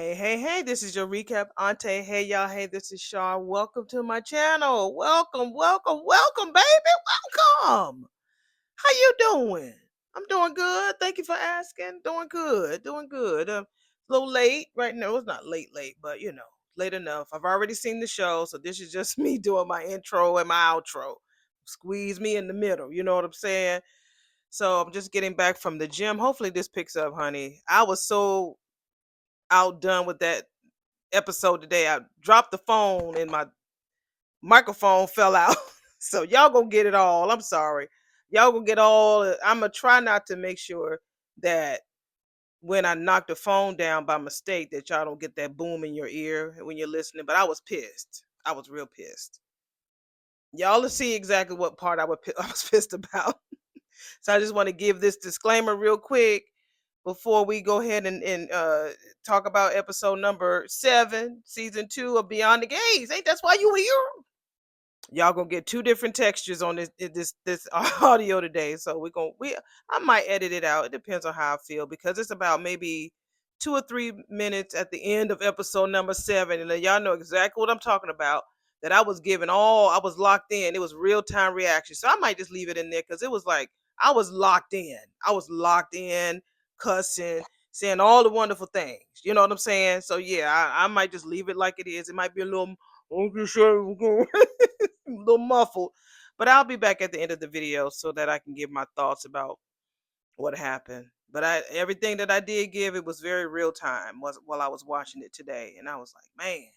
Hey, this is your recap Auntie. Hey, y'all. Hey, this is Shaw. Welcome to my channel. Welcome, baby. Welcome. How you doing? I'm doing good. Thank you for asking. Doing good. A little late right now. It's not late, but late enough. I've already seen the show, so this is just me doing my intro and my outro. Squeeze me in the middle. You know what I'm saying? So I'm just getting back from the gym. Hopefully this picks up, honey. I was so outdone with that episode today. I dropped the phone and my microphone fell out. So y'all gonna get it all. I'm sorry. Y'all gonna get all. I'm gonna try not to make sure that when I knock the phone down by mistake that y'all don't get that boom in your ear when you're listening. But I was pissed. I was real pissed. Y'all will see exactly what part I was pissed about. So I just want to give this disclaimer real quick before we go ahead and talk about episode number 7, season 2 of Beyond the Gaze. Ain't that's why you here? Y'all gonna get two different textures on this audio today. So we I might edit it out. It depends on how I feel because it's about maybe 2 or 3 minutes at the end of episode number 7, and then y'all know exactly what I'm talking about. That I was locked in. It was real time reaction. So I might just leave it in there because it was like I was locked in. I was locked in, cussing, saying all the wonderful things. You know what I'm saying? So yeah, I might just leave it like it is. It might be a little, a little muffled, but I'll be back at the end of the video so that I can give my thoughts about what happened. But everything that I did give, it was very real time was while I was watching it today, and I was like, man,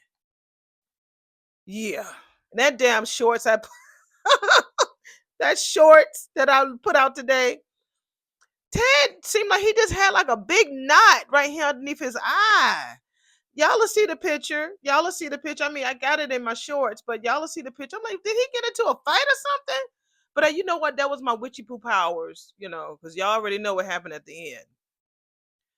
yeah, and that damn shorts that shorts that I put out today. Ted seemed like he just had like a big knot right here underneath his eye. Y'all will see the picture. Y'all will see the picture. I mean, I got it in my shorts, but y'all will see the picture. I'm like, did he get into a fight or something? But you know what? That was my witchy poo powers, because y'all already know what happened at the end.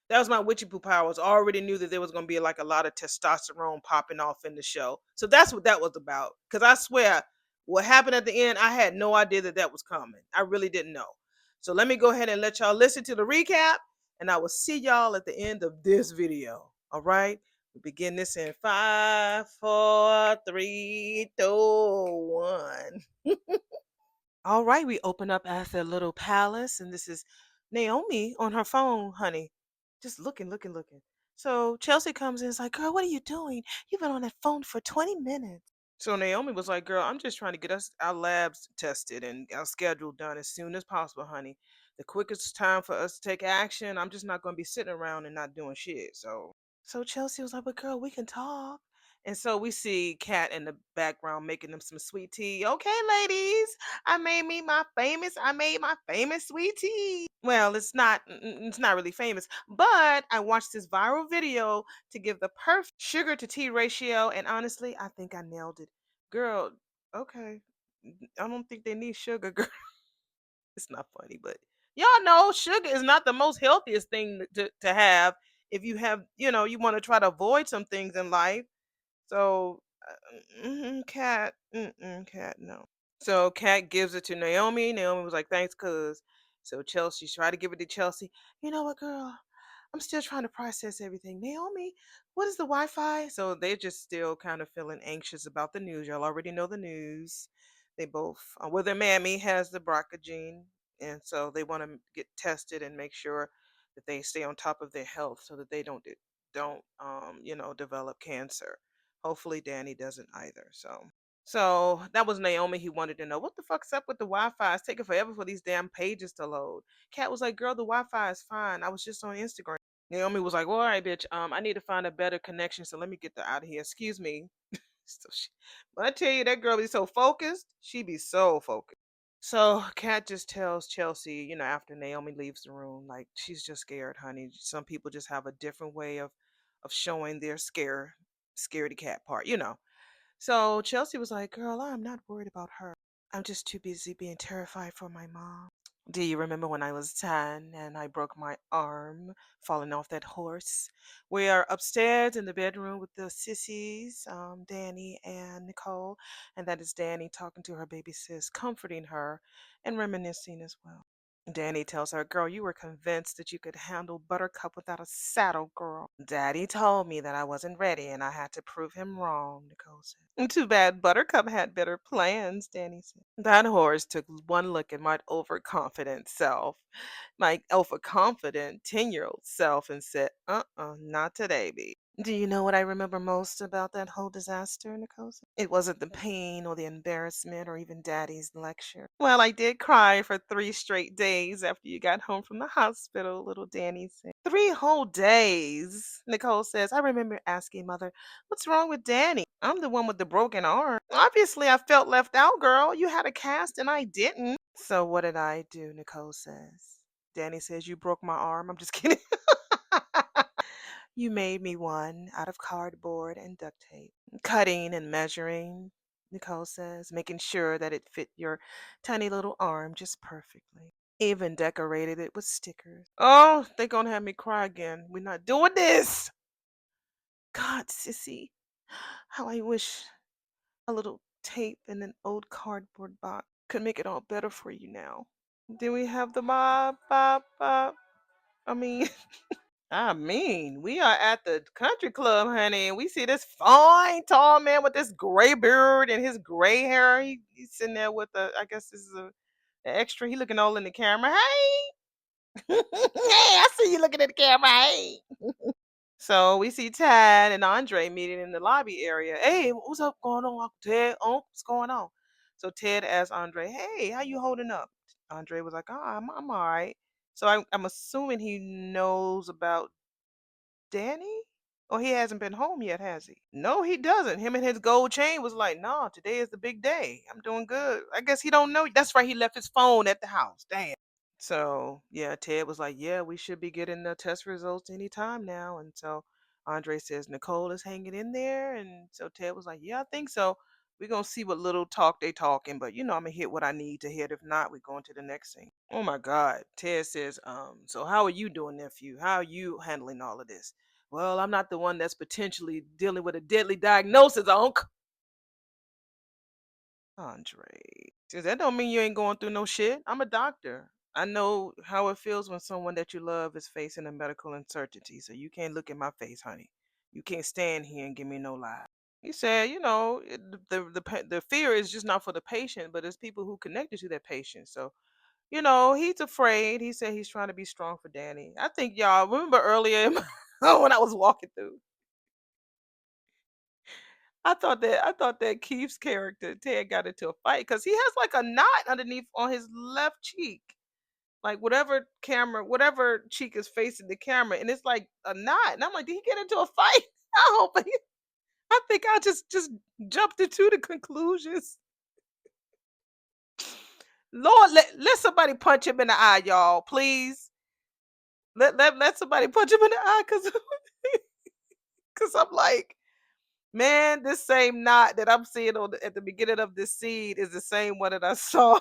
That was my witchy poo powers. I already knew that there was going to be like a lot of testosterone popping off in the show. So that's what that was about. Because I swear, what happened at the end, I had no idea that that was coming. I really didn't know. So let me go ahead and let y'all listen to the recap, and I will see y'all at the end of this video. All right? We begin this in 5, 4, 3, 2, 1. All right, we open up as a little palace, and this is Naomi on her phone, honey. Just looking. So Chelsea comes in and is like, girl, what are you doing? You've been on that phone for 20 minutes. So Naomi was like, girl, I'm just trying to get us our labs tested and our schedule done as soon as possible, honey. The quickest time for us to take action, I'm just not going to be sitting around and not doing shit. So Chelsea was like, but girl, we can talk. And so we see Kat in the background making them some sweet tea. Okay, ladies, I made my famous sweet tea. Well, it's not really famous, but I watched this viral video to give the perfect sugar to tea ratio, and honestly, I think I nailed it. Girl, okay. I don't think they need sugar, girl. It's not funny, but y'all know sugar is not the most healthiest thing to have if you have, you want to try to avoid some things in life. So, cat, no. So Kat gives it to Naomi. Naomi was like, thanks, cuz. So Chelsea tried to give it to Chelsea. You know what, girl? I'm still trying to process everything. Naomi, what is the Wi-Fi? So they're just still kind of feeling anxious about the news. Y'all already know the news. They both, well, their mammy has the BRCA gene, and so they want to get tested and make sure that they stay on top of their health so that they don't develop cancer. Hopefully, Danny doesn't either. So that was Naomi. He wanted to know what the fuck's up with the Wi-Fi. It's taking forever for these damn pages to load. Kat was like, "Girl, the Wi-Fi is fine. I was just on Instagram." Naomi was like, "Well, all right, bitch. I need to find a better connection. So let me get the out of here. Excuse me." So but I tell you, that girl be so focused. She be so focused. So Kat just tells Chelsea, after Naomi leaves the room, like she's just scared, honey. Some people just have a different way of showing their scaredy cat part. So Chelsea was like, girl, I'm not worried about her. I'm just too busy being terrified for my mom. Do you remember when I was 10 and I broke my arm falling off that horse? We are upstairs in the bedroom with the sissies, Danny and Nicole, and that is Danny talking to her baby sis, comforting her and reminiscing as well. Danny tells her, "Girl, you were convinced that you could handle Buttercup without a saddle, girl." "Daddy told me that I wasn't ready and I had to prove him wrong," Nicole said. "Too bad Buttercup had better plans," Danny said. That horse took one look at my overconfident 10-year-old self, and said, not today, baby. Do you know what I remember most about that whole disaster, Nicole? It wasn't the pain or the embarrassment or even Daddy's lecture. Well, I did cry for 3 straight days after you got home from the hospital, little Danny said. 3 whole days, Nicole says. I remember asking Mother, what's wrong with Danny? I'm the one with the broken arm. Obviously, I felt left out, girl. You had a cast and I didn't. So what did I do, Nicole says. Danny says, you broke my arm. I'm just kidding. You made me one out of cardboard and duct tape. Cutting and measuring, Nicole says, making sure that it fit your tiny little arm just perfectly. Even decorated it with stickers. Oh, they're gonna have me cry again. We're not doing this. God, sissy, how I wish a little tape and an old cardboard box could make it all better for you now. Do we have the bob, bob, bob? I mean, we are at the country club, honey, and we see this fine, tall man with this gray beard and his gray hair. He's sitting there with I guess this is a extra. He looking all in the camera. Hey, hey, I see you looking at the camera. Hey. So we see Tad and Andre meeting in the lobby area. Hey, what's up going on, Uncle Ted? Oh, what's going on? So Ted asked Andre, hey, how you holding up? Andre was like, oh, I'm all right. So I'm assuming he knows about Danny? Or he hasn't been home yet, has he? No, he doesn't. Him and his gold chain was like, no, today is the big day. I'm doing good. I guess he don't know. That's right. He left his phone at the house. Damn. So yeah, Ted was like, yeah, we should be getting the test results anytime now. And so Andre says, Nicole is hanging in there. And so Ted was like, yeah, I think so. We're gonna see what little talk they talking, but I'm gonna hit what I need to hit. If not, we're going to the next thing. Oh my God. Ted says, so how are you doing, nephew? How are you handling all of this? Well, I'm not the one that's potentially dealing with a deadly diagnosis, Unc. Andre. Says that don't mean you ain't going through no shit. I'm a doctor. I know how it feels when someone that you love is facing a medical uncertainty. So you can't look at my face, honey. You can't stand here and give me no lie. He said, the fear is just not for the patient, but it's people who connected to that patient. So he's afraid. He said he's trying to be strong for Danny. I think y'all remember earlier when I was walking through. I thought that Keith's character Ted got into a fight because he has like a knot underneath on his left cheek, like whatever cheek is facing the camera, and it's like a knot. And I'm like, did he get into a fight? I hope. I think I just jumped into the conclusions. Lord, let somebody punch him in the eye, y'all, please. Let somebody punch him in the eye, cause I'm like, man, this same knot that I'm seeing at the beginning of this scene is the same one that I saw.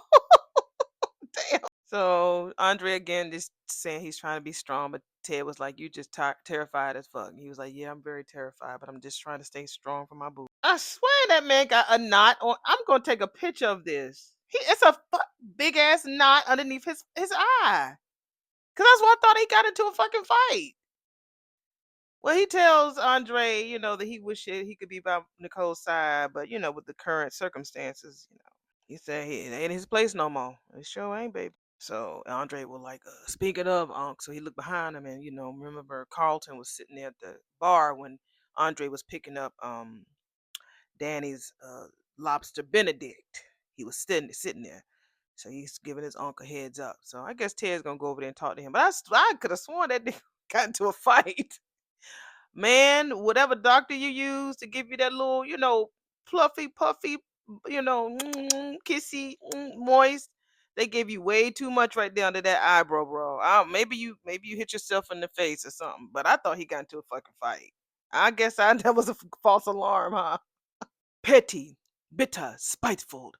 Damn. So Andre again just saying he's trying to be strong, but Ted was like, "You just terrified as fuck." And he was like, "Yeah, I'm very terrified, but I'm just trying to stay strong for my boo." I swear that man got a knot on. I'm gonna take a picture of this. It's a big ass knot underneath his eye. Cause that's what I thought he got into a fucking fight. Well, he tells Andre, that he wish he could be by Nicole's side, but with the current circumstances, he said it ain't his place no more. It sure ain't, baby. So Andre was like, speaking of Unc, so he looked behind him and, remember Carlton was sitting there at the bar when Andre was picking up Danny's lobster Benedict. He was sitting there. So he's giving his uncle heads up. So I guess Ted's gonna go over there and talk to him. But I could have sworn that nigga got into a fight. Man, whatever doctor you use to give you that little, fluffy, puffy, kissy, moist, they gave you way too much right there under that eyebrow, bro. Maybe you hit yourself in the face or something. But I thought he got into a fucking fight. I guess that was a false alarm, huh? Petty, bitter, spiteful.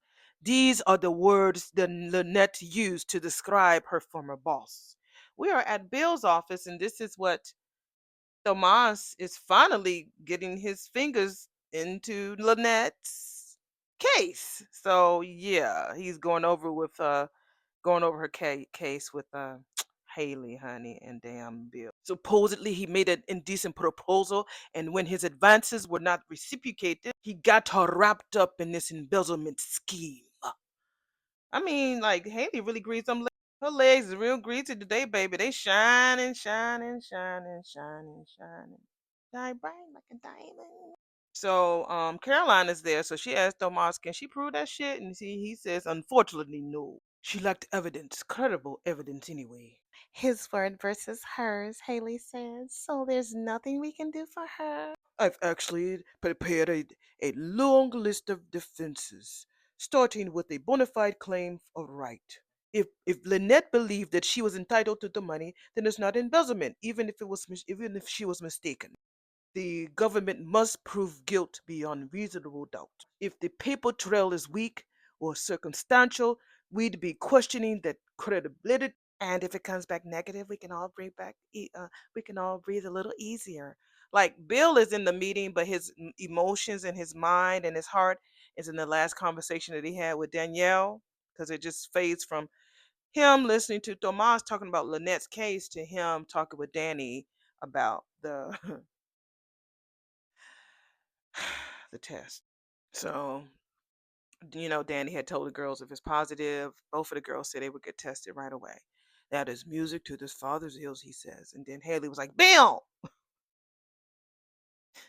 These are the words that Lynette used to describe her former boss. We are at Bill's office, and this is what Tomas is finally getting his fingers into Lynette's case. So yeah, he's going over with going over her case with Haley, honey, and damn Bill. Supposedly, he made an indecent proposal, and when his advances were not reciprocated, he got her wrapped up in this embezzlement scheme. I mean, like, Haley really greased them legs. Her legs is real greasy today, baby. They shining, shining, shining, shining, shining. Shine bright like a diamond. So, Caroline is there, so she asked Tomas, can she prove that shit? And he says, unfortunately, no. She lacked evidence, credible evidence anyway. His word versus hers, Haley says, so there's nothing we can do for her. I've actually prepared a long list of defenses, starting with a bona fide claim of right. If Lynette believed that she was entitled to the money, then it's not embezzlement, even if she was mistaken. The government must prove guilt beyond reasonable doubt. If the paper trail is weak or circumstantial, we'd be questioning that credibility. And if it comes back negative, we can all breathe a little easier. Like Bill is in the meeting, but his emotions and his mind and his heart is in the last conversation that he had with Danielle, because it just fades from him listening to Tomas talking about Lynette's case to him talking with Danny about the the test. So, Danny had told the girls if it's positive, both of the girls said they would get tested right away. That is music to this father's ears, he says. And then Haley was like, Bill!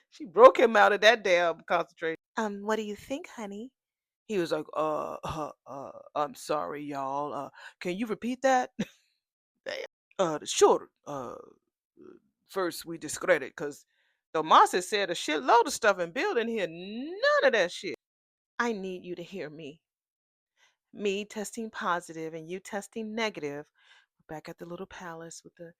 She broke him out of that damn concentration. What do you think, honey? He was like, I'm sorry, y'all. Can you repeat that? Damn. Sure. First we discredit, because Tomas has said a shitload of stuff, and Bill didn't hear none of that shit. I need you to hear me. Me testing positive and you testing negative. We're back at the little palace with the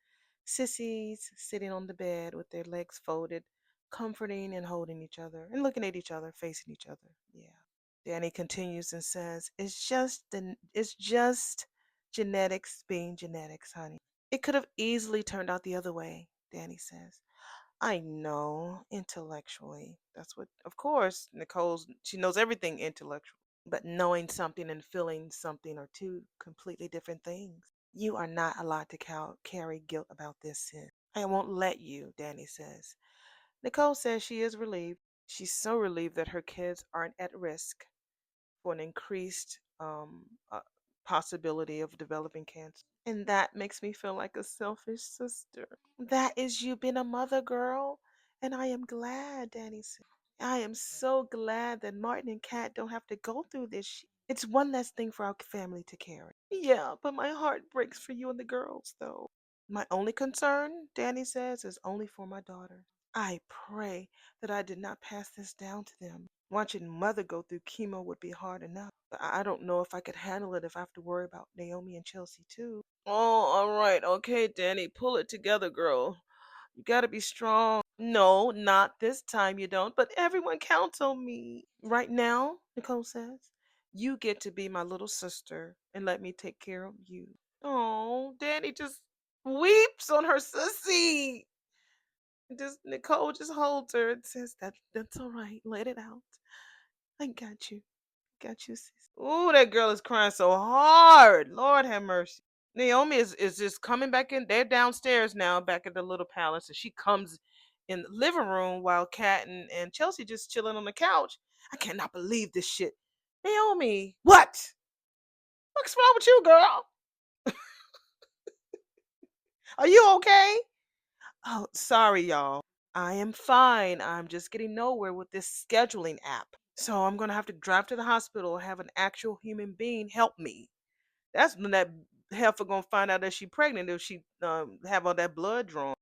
sissies sitting on the bed with their legs folded, comforting and holding each other and looking at each other, facing each other. Yeah. Danny continues and says, it's just genetics being genetics, honey. It could have easily turned out the other way, Danny says. I know, intellectually. That's what, of course, she knows everything intellectual. But knowing something and feeling something are two completely different things. You are not allowed to carry guilt about this sin. I won't let you, Danny says. Nicole says she is relieved. She's so relieved that her kids aren't at risk for an increased possibility of developing cancer. And that makes me feel like a selfish sister. That is you being a mother, girl. And I am glad, Danny said. I am so glad that Martin and Kat don't have to go through this shit. It's one less thing for our family to carry. Yeah, but my heart breaks for you and the girls, though. My only concern, Danny says, is only for my daughter. I pray that I did not pass this down to them. Watching mother go through chemo would be hard enough, but I don't know if I could handle it if I have to worry about Naomi and Chelsea, too. Oh, all right. Okay, Danny, pull it together, girl. You gotta be strong. No, not this time you don't, but everyone counts on me. Right now, Nicole says, you get to be my little sister and let me take care of you. Oh, Danny just weeps on her sissy. Just Nicole just holds her and says that's all right. Let it out. I got you. Got you, sis. Ooh, that girl is crying so hard. Lord have mercy. Naomi is just coming back in. They're downstairs now, back at the little palace, and she comes in the living room while Kat and Chelsea just chilling on the couch. I cannot believe this shit. Naomi, what? What's wrong with you, girl? Are you okay? Oh, sorry, y'all. I am fine. I'm just getting nowhere with this scheduling app. So I'm gonna have to drive to the hospital, have an actual human being help me. That's when that heifer gonna find out that she pregnant if she have all that blood drawn.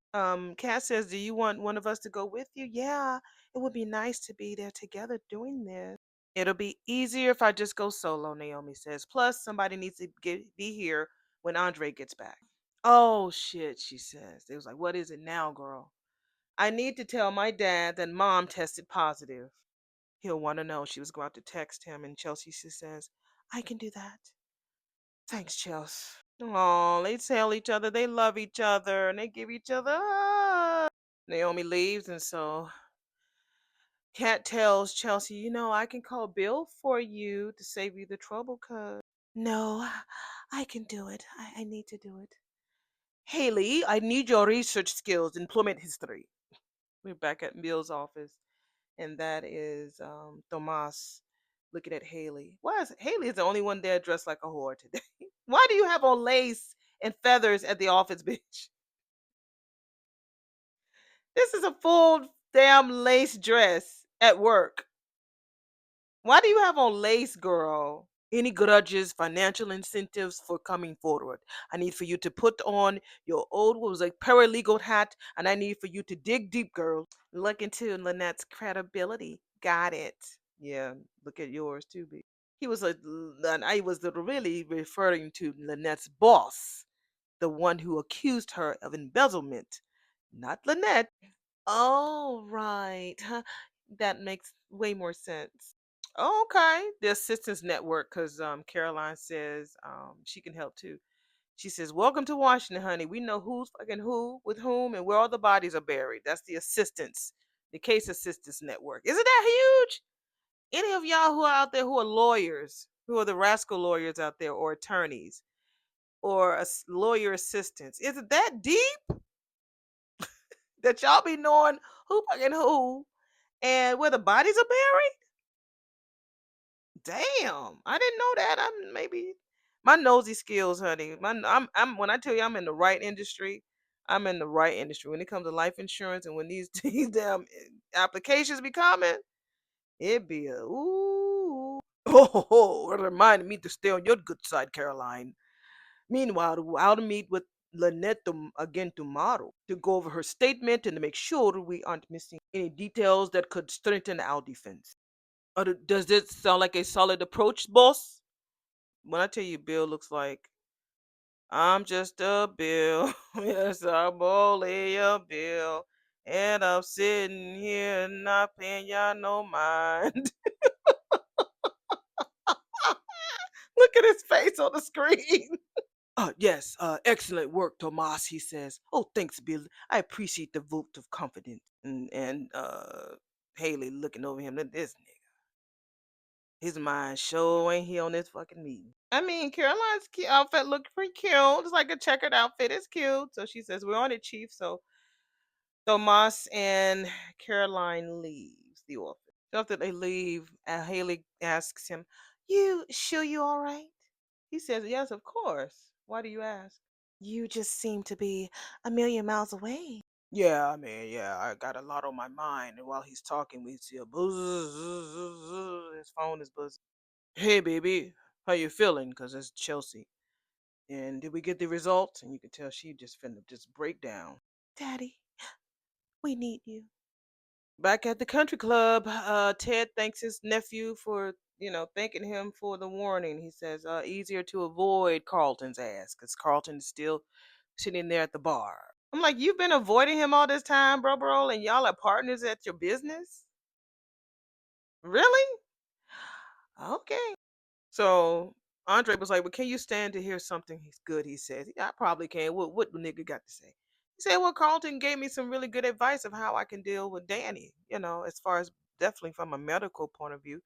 Kat says, "Do you want one of us to go with you?" Yeah, it would be nice to be there together doing this. It'll be easier if I just go solo, Naomi says. Plus, somebody needs to be here when Andre gets back. Oh shit, she says. They was like, "What is it now, girl?" I need to tell my dad that mom tested positive. He'll want to know. She was going to text him, and Chelsea she says, "I can do that." Thanks, Chelsea. Oh, they tell each other they love each other and they give each other. Naomi leaves, and so Kat tells Chelsea, I can call Bill for you to save you the trouble, cuz. No, I can do it. I need to do it. Haley, I need your research skills, employment history. We're back at Mill's office, and that is Tomas looking at Haley. Why is Haley is the only one there dressed like a whore today? Why do you have on lace and feathers at the office, bitch? This is a full damn lace dress at work. Why do you have on lace, girl? Any grudges, financial incentives for coming forward? I need for you to put on your old, what was like paralegal hat, and I need for you to dig deep, girl. Look into Lynette's credibility. Got it. Yeah, look at yours too, B. He was a, and I was really referring to Lynette's boss, the one who accused her of embezzlement, not Lynette. Oh, right. Huh. That makes way more sense. Oh, okay. The assistance network, because Caroline says she can help too. She says, "Welcome to Washington, honey. We know who's fucking who with whom and where all the bodies are buried." That's the assistance, the case assistance network. Isn't that huge? Any of y'all who are out there who are lawyers, who are the rascal lawyers out there, or attorneys, or lawyer assistants, is it that deep that y'all be knowing who fucking who and where the bodies are buried? Damn, I didn't know that. I'm maybe my nosy skills, honey. I'm when I tell you I'm in the right industry, I'm in the right industry. When it comes to life insurance and when these these damn applications be coming, it be a ooh. Oh, it reminded me to stay on your good side, Caroline. Meanwhile, I'll meet with Lynette again tomorrow to go over her statement and to make sure we aren't missing any details that could strengthen our defense. Does this sound like a solid approach, boss? When I tell you Bill looks like I'm just a Bill. Yes, I'm only a Bill. And I'm sitting here not paying y'all no mind. Look at his face on the screen. Yes, excellent work, Tomas, he says. Oh, thanks, Bill. I appreciate the vote of confidence. And Haley looking over him. This nigga. His mind sure ain't here on this fucking meeting. I mean, Caroline's outfit looked pretty cute. It's like a checkered outfit. It's cute. So she says, "We're on it, Chief." So Tomas and Caroline leaves the office. After they leave, Haley asks him, "You sure you all right?" He says, "Yes, of course. Why do you ask?" "You just seem to be a million miles away." "Yeah, I mean, yeah, I got a lot on my mind." And while he's talking, we see a buzz, his phone is buzzing. "Hey, baby, how you feeling?" Because it's Chelsea. "And did we get the results?" And you can tell she just finna just break down. "Daddy, we need you." Back at the country club, Ted thanks his nephew for, thanking him for the warning. He says, easier to avoid Carlton's ass because Carlton is still sitting there at the bar. I'm like, you've been avoiding him all this time, bro, and y'all are partners at your business? Really? Okay. So Andre was like, "Well, can you stand to hear something he's good?" He says, "Yeah, I probably can. What the nigga got to say?" He said, "Well, Carlton gave me some really good advice of how I can deal with Danny, as far as definitely from a medical point of view."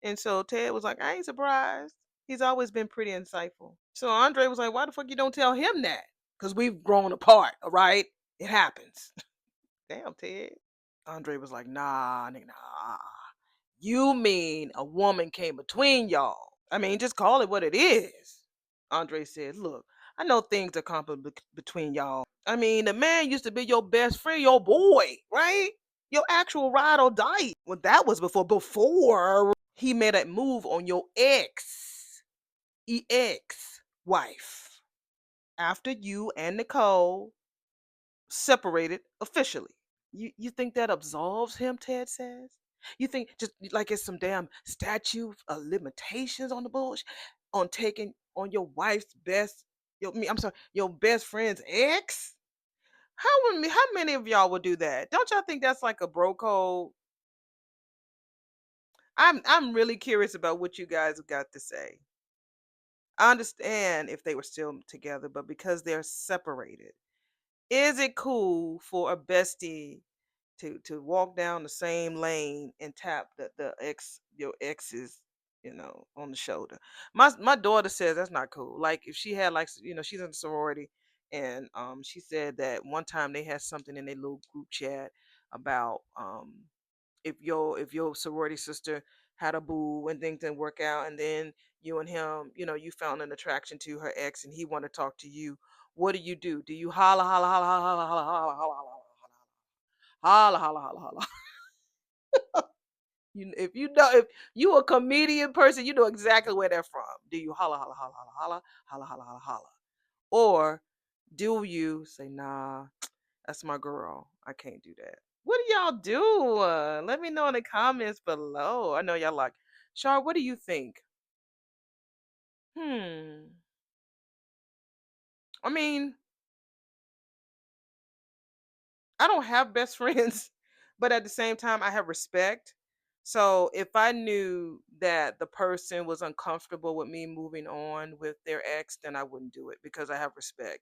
And so Ted was like, "I ain't surprised. He's always been pretty insightful." So Andre was like, "Why the fuck you don't tell him that? Because we've grown apart, all right? It happens." Damn, Ted. Andre was like, "Nah, nigga, nah. You mean a woman came between y'all? I mean, just call it what it is." Andre said, "Look, I know things are complicated between y'all. I mean, the man used to be your best friend, your boy, right? Your actual ride or die. Well, that was before he made that move on your ex wife. After you and Nicole separated officially." You think that absolves him, Ted says? You think just like it's some damn statute of limitations on the bullshit on taking on your wife's best I'm sorry, your best friend's ex? How many of y'all would do that? Don't y'all think that's like a bro code? I'm really curious about what you guys have got to say. I understand if they were still together, but because they're separated, is it cool for a bestie to walk down the same lane and tap the your ex's, on the shoulder. My daughter says that's not cool. Like if she had like she's in a sorority, and she said that one time they had something in their little group chat about if your sorority sister had a boo and things didn't work out, and then you and him, you found an attraction to her ex and he want to talk to you, what do you do? Do you holla holla holla holla holla holla holla holla holla holla holla? If you a comedian person, you know exactly where they're from. Do you holla holla holla holla holla holla holla holla holla, or do you say, nah, that's my girl, I can't do that? What do y'all do? Let me know in the comments below. I know y'all like, Char, what do you think? Hmm. I mean, I don't have best friends, but at the same time, I have respect. So if I knew that the person was uncomfortable with me moving on with their ex, then I wouldn't do it because I have respect.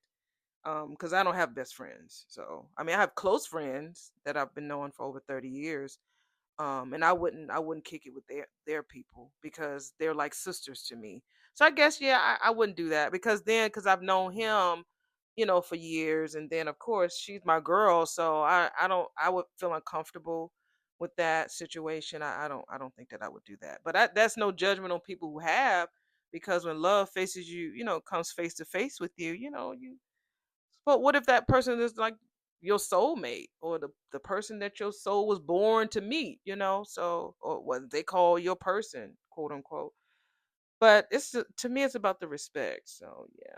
Because I don't have best friends. So I mean, I have close friends that I've been knowing for over 30 years. And I wouldn't kick it with their people because they're like sisters to me. So I guess, yeah, I wouldn't do that because I've known him, for years, and then of course she's my girl, so I would feel uncomfortable with that situation. I don't think that I would do that, but that's no judgment on people who have, because when love faces you, comes face to face with you, but what if that person is like your soulmate, or the person that your soul was born to meet, so, or what they call your person, quote unquote. But to me, it's about the respect. So yeah,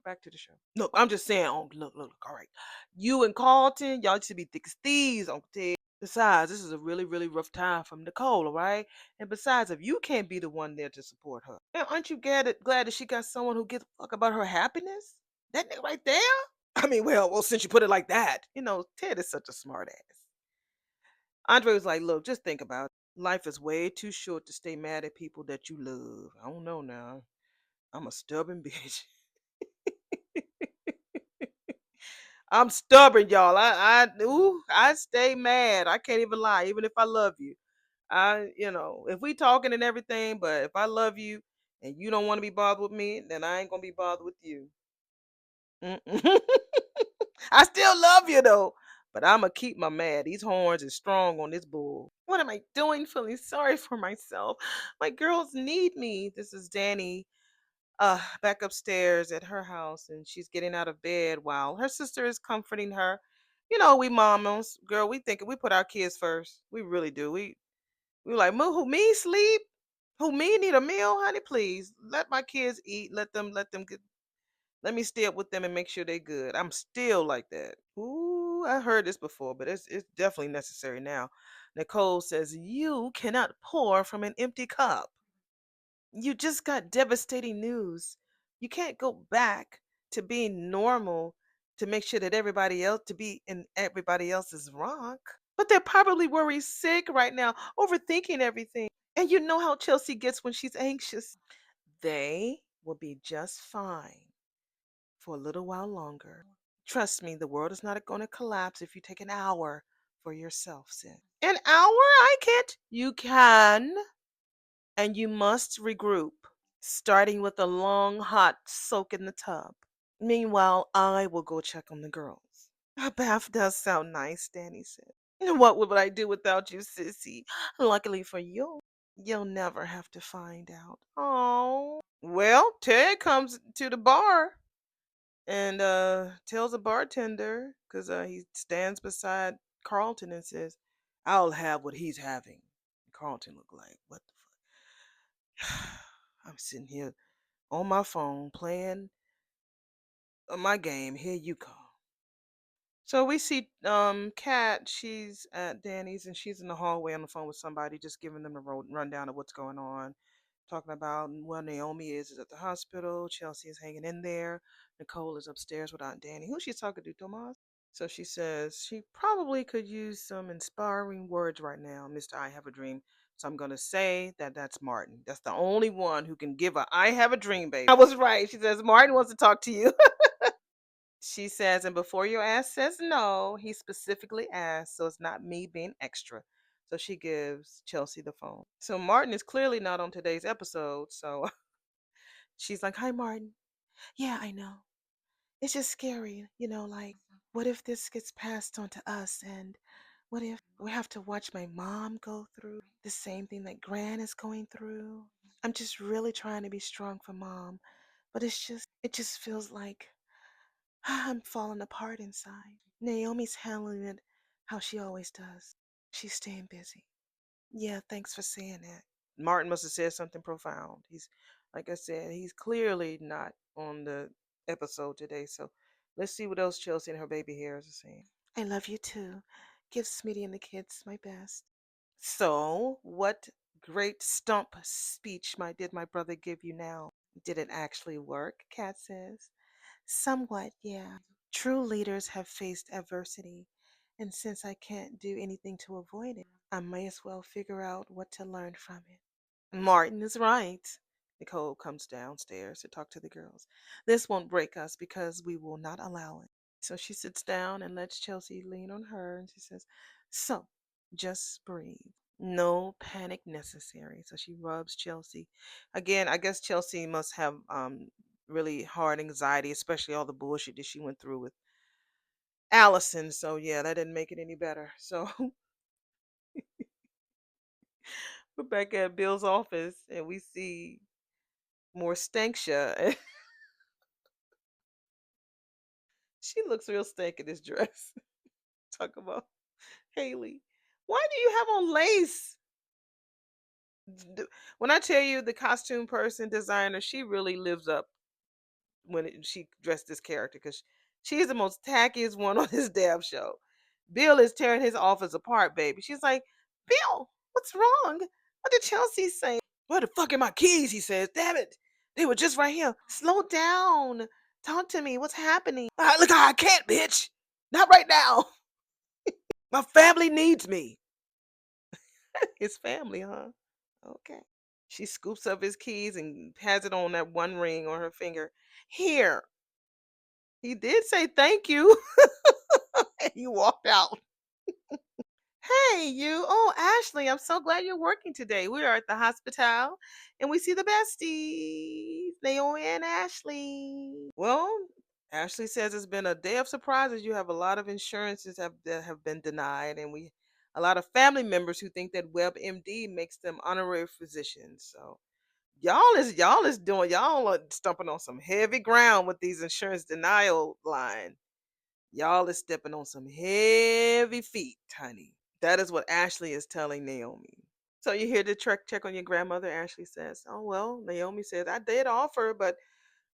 back to the show. No, I'm just saying. Oh, look. All right, you and Carlton, y'all should be thick as thieves, Uncle Ted. Besides, this is a really, really rough time from Nicole, all right? And besides, if you can't be the one there to support her, aren't you glad that she got someone who gives a fuck about her happiness? That nigga right there? I mean, well, since you put it like that, Ted is such a smart ass. Andre was like, look, just think about it. Life is way too short to stay mad at people that you love. I don't know now. I'm a stubborn bitch. I'm stubborn, y'all. I stay mad. I can't even lie, even if I love you. If we talking and everything, but if I love you and you don't want to be bothered with me, then I ain't gonna be bothered with you. Mm-mm. I still love you though, but I'm gonna keep my mad. These horns is strong on this bull. What am I doing? Feeling sorry for myself. My girls need me. This is Danny, back upstairs at her house, and she's getting out of bed while her sister is comforting her. We mamas, girl, we think we put our kids first. We really do. We like, who me sleep? Who me need a meal, honey? Please let my kids eat. Let them get. Let me stay up with them and make sure they're good. I'm still like that. Ooh, I heard this before, but it's definitely necessary now. Nicole says, you cannot pour from an empty cup. You just got devastating news. You can't go back to being normal to make sure that everybody else to be in everybody else's rock. But they're probably worried sick right now, overthinking everything. And you know how Chelsea gets when she's anxious. They will be just fine for a little while longer. Trust me, the world is not going to collapse if you take an hour for yourself, sis. An hour? I can't. You can, and you must regroup, starting with a long, hot soak in the tub. Meanwhile, I will go check on the girls. A bath does sound nice, Danny said. What would I do without you, sissy? Luckily for you, you'll never have to find out. Oh. Well, Ted comes to the bar and tells the bartender, because he stands beside Carlton and says, I'll have what he's having. Carlton looked like, what the fuck? I'm sitting here on my phone playing my game. Here you come. So we see Kat, she's at Danny's and she's in the hallway on the phone with somebody, just giving them a rundown of what's going on. Talking about, well, Naomi is at the hospital, Chelsea is hanging in there, Nicole is upstairs with Aunt Danny. Who she's talking to, Tomas? So she says she probably could use some inspiring words right now, Mr. I Have a Dream. So I'm going to say that that's Martin. That's the only one who can give a I Have a Dream, baby. I was right. She says, Martin wants to talk to you. She says, and before your ass says no, he specifically asked, so it's not me being extra. So she gives Chelsea the phone. So Martin is clearly not on today's episode. So she's like, "Hi, Martin. Yeah, I know. It's just scary, like, what if this gets passed on to us? And what if we have to watch my mom go through the same thing that Gran is going through? I'm just really trying to be strong for mom, but it just feels like I'm falling apart inside. Naomi's handling it how she always does. She's staying busy. Yeah, thanks for saying that." Martin must have said something profound. He's, like I said, he's clearly not on the episode today. So let's see what else Chelsea and her baby hairs are saying. "I love you too. Give Smitty and the kids my best." So, what great stump speech did my brother give you now? Did it actually work? Kat says. Somewhat, yeah. True leaders have faced adversity, and since I can't do anything to avoid it, I may as well figure out what to learn from it. Martin is right. Nicole comes downstairs to talk to the girls. This won't break us because we will not allow it. So she sits down and lets Chelsea lean on her, and she says, "So, just breathe. No panic necessary." So she rubs Chelsea. Again, I guess Chelsea must have really hard anxiety, especially all the bullshit that she went through with Allison. So yeah, that didn't make it any better. So we're back at Bill's office and we see more Stanksha. She looks real stank in this dress. Talk about Haley. Why do you have on lace? When I tell you the costume person designer, she really lives up she dressed this character because she's the most tackiest one on this damn show. Bill is tearing his office apart, baby. She's like, "Bill, what's wrong? What did Chelsea say?" "Where the fuck are my keys?" he says. "Damn it. They were just right here." "Slow down. Talk to me. What's happening?" Look, I can't, bitch. Not right now. My family needs me." His family, huh? Okay. She scoops up his keys and has it on that one ring on her finger. "Here." He did say thank you. He walked out. "Hey, you. Oh, Ashley, I'm so glad you're working today. We are at the hospital and we see the besties, Naomi and Ashley." Well, Ashley says it's been a day of surprises. You have a lot of insurances that have been denied, and we a lot of family members who think that WebMD makes them honorary physicians. So y'all are stumping on some heavy ground with these insurance denial line. Y'all is stepping on some heavy feet, honey. That is what Ashley is telling Naomi. "So you here to check on your grandmother?" Ashley says. "Oh, well," Naomi says, "I did offer, but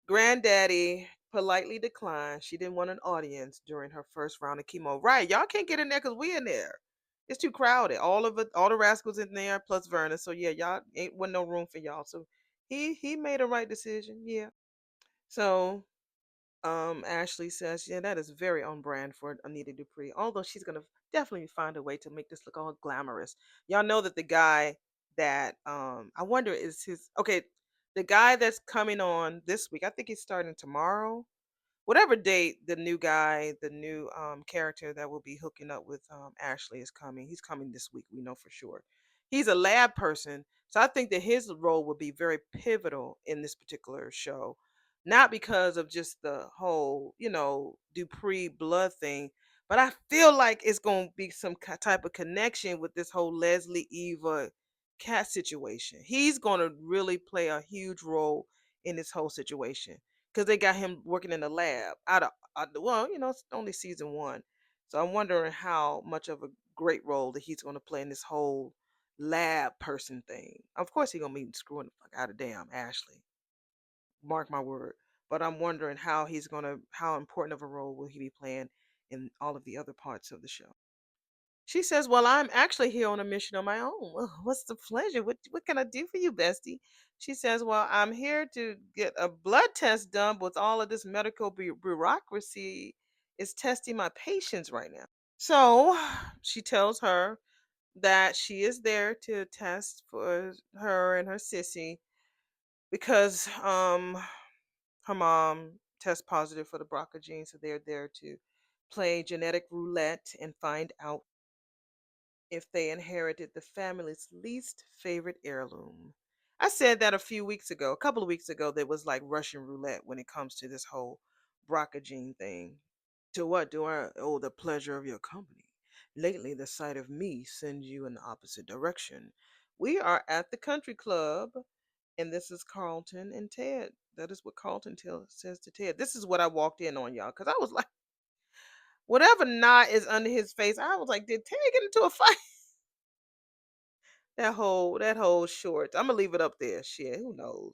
Granddaddy politely declined. She didn't want an audience during her first round of chemo." Right. Y'all can't get in there because we in there. It's too crowded. All of it, all the rascals in there, plus Verna. So yeah, y'all ain't wasn't no room for y'all. So he made a right decision. Yeah. So Ashley says, "Yeah, that is very on brand for Anita Dupree. Although she's gonna definitely find a way to make this look all glamorous." Y'all know that the guy that I wonder is his okay, the guy that's coming on this week, I think he's starting tomorrow. Whatever date the new guy, the new character that will be hooking up with Ashley is coming. He's coming this week, we know for sure. He's a lab person, so I think that his role will be very pivotal in this particular show. Not because of just the whole, Dupree blood thing, but I feel like it's going to be some type of connection with this whole Leslie Eva cat situation. He's going to really play a huge role in this whole situation because they got him working in the lab. Well, it's only season one, so I'm wondering how much of a great role that he's going to play in this whole lab person thing. Of course, he's gonna be screwing the fuck out of damn Ashley. Mark my word. But I'm wondering how important of a role will he be playing in all of the other parts of the show. She says, "Well, I'm actually here on a mission of my own." "Well, what's the pleasure? What can I do for you, bestie?" She says, "Well, I'm here to get a blood test done, with all of this medical bureaucracy is testing my patience right now." So she tells her that she is there to test for her and her sissy because her mom tests positive for the BRCA gene, so they're there to play genetic roulette and find out if they inherited the family's least favorite heirloom. I said that a few weeks ago, a couple of weeks ago, that was like Russian roulette when it comes to this whole Brockagene thing. To what do I owe the pleasure of your company? Lately, the sight of me sends you in the opposite direction. We are at the country club, and this is Carlton and Ted. That is what says to Ted. This is what I walked in on, y'all, because I was like, whatever knot is under his face, I was like, did Ted get into a fight? That whole short. I'm gonna leave it up there. Shit, who knows?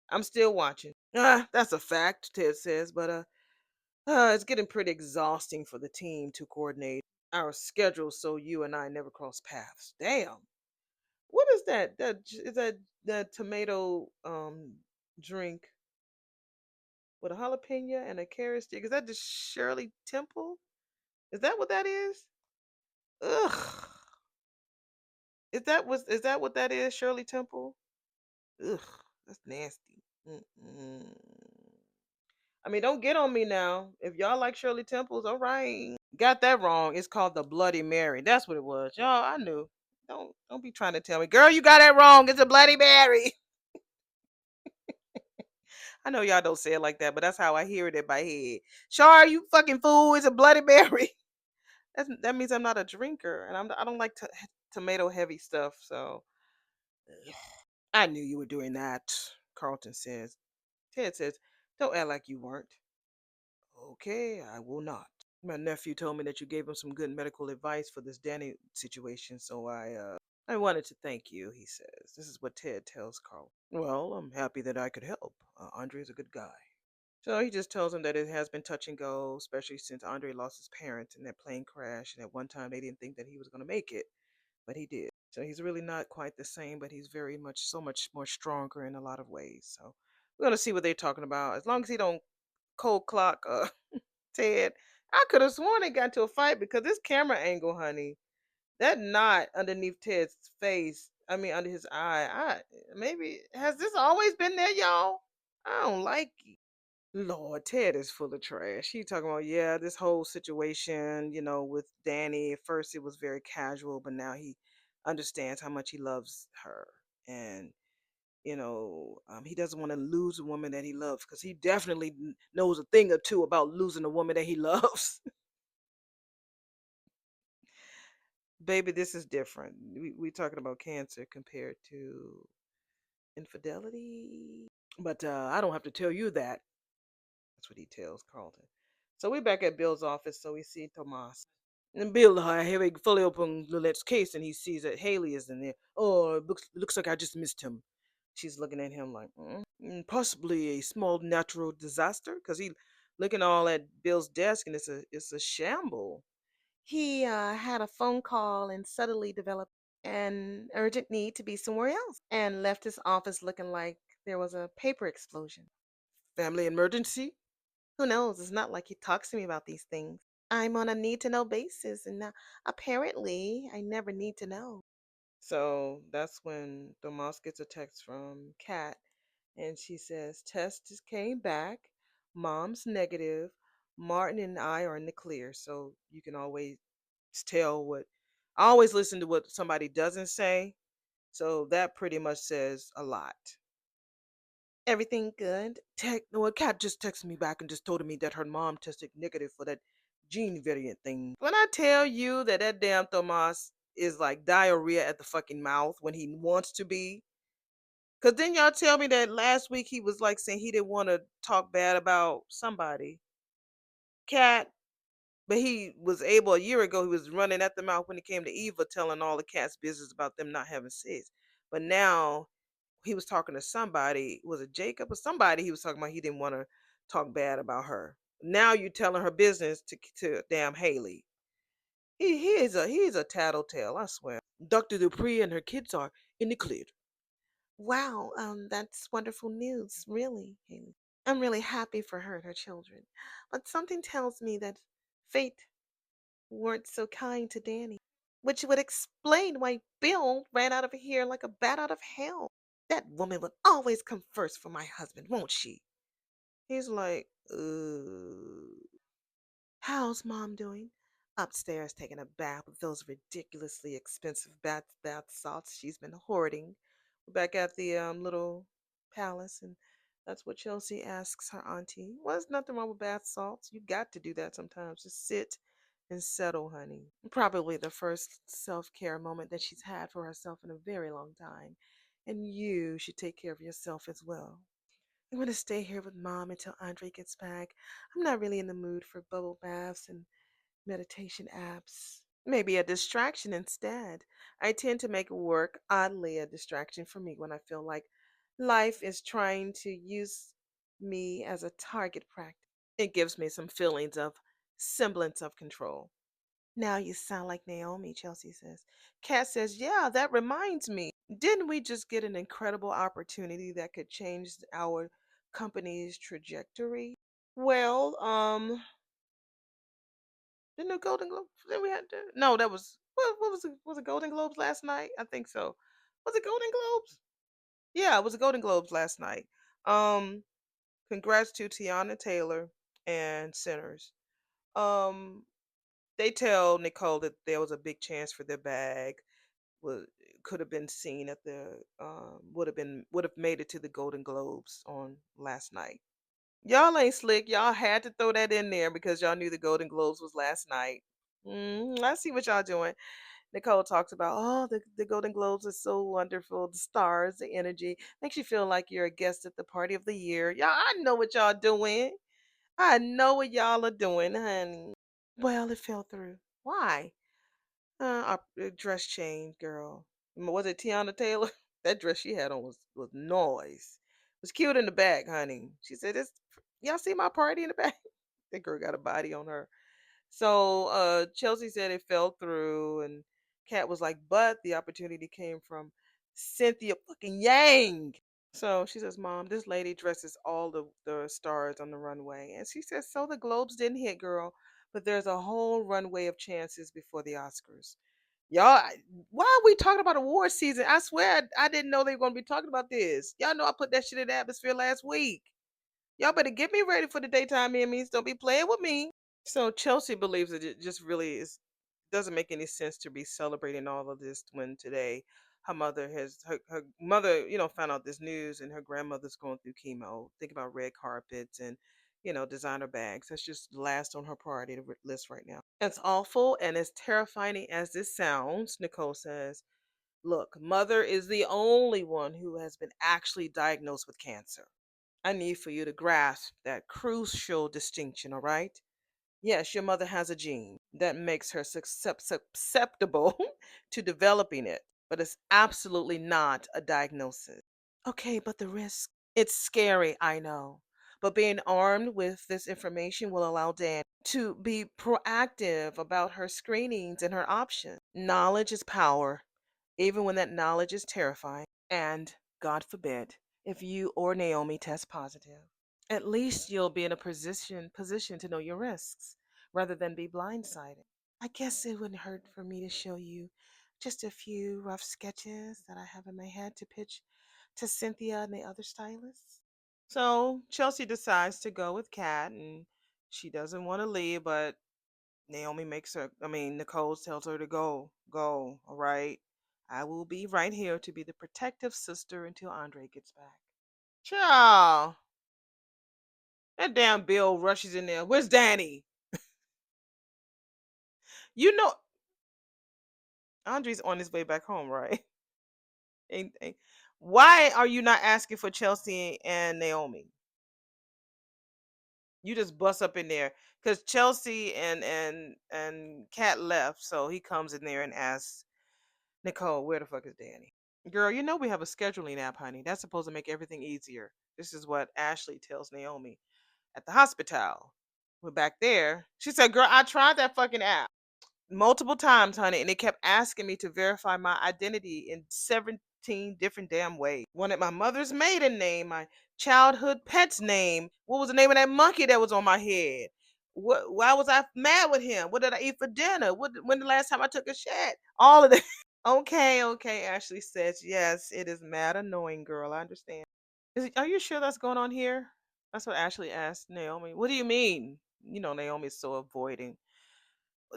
I'm still watching. That's a fact, Ted says, but it's getting pretty exhausting for the team to coordinate our schedules so you and I never cross paths. Damn. What is that? That tomato drink with a jalapeno and a carrot stick. Is that the Shirley Temple? Is that what that is? Ugh. Is that what that is, Shirley Temple? Ugh, that's nasty. Mm-mm. I mean, don't get on me now. If y'all like Shirley Temples, all right. Got that wrong. It's called the Bloody Mary. That's what it was. Y'all, I knew. Don't be trying to tell me, girl, you got that wrong. It's a Bloody Mary. I know y'all don't say it like that, but that's how I hear it in my head. Char, you fucking fool. It's a Bloody Mary. That means I'm not a drinker, and I don't like tomato heavy stuff. So I knew you were doing that. Carlton says. Ted says, "Don't act like you weren't." Okay, I will not. My nephew told me that you gave him some good medical advice for this Danny situation, so I wanted to thank you, he says. This is what Ted tells Carl. Well, I'm happy that I could help. Andre is a good guy. So he just tells him that it has been touch and go, especially since Andre lost his parents in that plane crash, and at one time they didn't think that he was going to make it, but he did. So he's really not quite the same, but he's very much, so much more stronger in a lot of ways. So we're going to see what they're talking about. As long as he don't cold clock Ted. I could have sworn they got into a fight because this camera angle, honey, that knot underneath Ted's face, I mean under his eye, maybe has this always been there, y'all? I don't like it. Lord, Ted is full of trash. He talking about, yeah, this whole situation, with Danny. At first it was very casual, but now he understands how much he loves her. And he doesn't want to lose a woman that he loves because he definitely knows a thing or two about losing a woman that he loves. Baby, this is different. We talking about cancer compared to infidelity. But I don't have to tell you that. That's what he tells Carlton. So we're back at Bill's office, so we see Tomas. And Bill, having fully opened Lilette's case, and he sees that Haley is in there. Oh, it looks like I just missed him. She's looking at him like, possibly a small natural disaster, because he looking all at Bill's desk, and it's a shamble. He had a phone call and suddenly developed an urgent need to be somewhere else and left his office looking like there was a paper explosion. Family emergency? Who knows? It's not like he talks to me about these things. I'm on a need to know basis, and apparently I never need to know. So that's when Tomas gets a text from Kat, and she says, test just came back. Mom's negative. Martin and I are in the clear. So you can always tell what I always listen to what somebody doesn't say. So that pretty much says a lot. Everything good? No, a cat just texted me back and just told me that her mom tested negative for that gene variant thing. When I tell you that damn Thomas is like diarrhea at the fucking mouth when he wants to be. Cause then y'all tell me that last week he was like saying he didn't want to talk bad about somebody. Cat. But he was able a year ago. He was running at the mouth when it came to Eva, telling all the cats business about them not having sex. But now he was talking to somebody. Was it Jacob or somebody? He was talking about he didn't want to talk bad about her. Now you telling her business to damn Haley. He is a tattletale. I swear. Dr. Dupree and her kids are in the clear. Wow, that's wonderful news, really, Haley. I'm really happy for her and her children. But something tells me that fate weren't so kind to Danny, which would explain why Bill ran out of here like a bat out of hell. That woman would always come first for my husband, won't she? He's like, how's mom doing? upstairs taking a bath with those ridiculously expensive bath salts she's been hoarding. We're back at the little palace, and that's what Chelsea asks her auntie. Well, there's nothing wrong with bath salts. You got to do that sometimes. Just sit and settle, honey. Probably the first self care moment that she's had for herself in a very long time. And you should take care of yourself as well. I'm going to stay here with mom until Andre gets back. I'm not really in the mood for bubble baths and meditation apps. Maybe a distraction instead. I tend to make work oddly a distraction for me when I feel like life is trying to use me as a target practice. It gives me some feelings of semblance of control. Now you sound like Naomi, Chelsea says. Kat says, yeah, that reminds me. Didn't we just get an incredible opportunity that could change our company's trajectory? Well, didn't the Golden Globes? Then we had no. That was what was it? Was it Golden Globes last night? I think so. Was it Golden Globes? Yeah, it was the Golden Globes last night. Um, Congrats to Tiana Taylor and Sinners. Um, they tell Nicole that there was a big chance for their bag would could have been seen at the would have made it to the Golden Globes on last night. Y'all ain't slick. Y'all had to throw that in there because y'all knew the Golden Globes was last night. I see what y'all doing. Nicole talks about, oh, the Golden Globes are so wonderful. The stars, the energy makes you feel like you're a guest at the party of the year. Y'all, I know what y'all doing. I know what y'all are doing, honey. Well, it fell through. Why? Our dress change, girl. Was it Tiana Taylor? That dress she had on was noise. It was cute in the back, honey. She said, "This, y'all see my party in the back?" That girl got a body on her. So Chelsea said it fell through, and Kat was like, "But the opportunity came from Cynthia fucking Yang." So she says, Mom, this lady dresses all the stars on the runway. And she says, so the Globes didn't hit, girl, but there's a whole runway of chances before the Oscars. Y'all, why are we talking about award season? I swear I didn't know they were going to be talking about this. Y'all know I put that shit in the atmosphere last week. Y'all better get me ready for the daytime Emmys. Don't be playing with me. So Chelsea believes that it just really is doesn't make any sense to be celebrating all of this when today her mother, found out this news and her grandmother's going through chemo. Think about red carpets and designer bags. That's just last on her priority list right now. It's awful and as terrifying as this sounds, Nicole says, look, mother is the only one who has been actually diagnosed with cancer. I need for you to grasp that crucial distinction, all right? Yes, your mother has a gene that makes her susceptible to developing it, but it's absolutely not a diagnosis. Okay, but the risk, it's scary, I know. But being armed with this information will allow Dan to be proactive about her screenings and her options. Knowledge is power, even when that knowledge is terrifying. And, God forbid, if you or Naomi test positive. At least you'll be in a position to know your risks rather than be blindsided. I guess it wouldn't hurt for me to show you just a few rough sketches that I have in my head to pitch to Cynthia and the other stylists. So Chelsea decides to go with Kat and she doesn't want to leave, but Nicole tells her to go. Go, all right? I will be right here to be the protective sister until Andre gets back. Ciao. That damn Bill rushes in there. Where's Danny? You know, Andre's on his way back home, right? Why are you not asking for Chelsea and Naomi? You just bust up in there because Chelsea and Kat left, so he comes in there and asks Nicole, "Where the fuck is Danny?" Girl, you know we have a scheduling app, honey. That's supposed to make everything easier. This is what Ashley tells Naomi at the hospital. We're back there. She said, "Girl, I tried that fucking app multiple times, honey, and it kept asking me to verify my identity in 17 different damn ways. Wanted my mother's maiden name, my childhood pet's name. What was the name of that monkey that was on my head? Why was I mad with him? What did I eat for dinner? When the last time I took a shit? All of that. Okay, okay, Ashley says, yes, it is mad annoying, girl. I understand. Are you sure that's going on here? That's what Ashley asked Naomi. What do you mean? Naomi's so avoiding.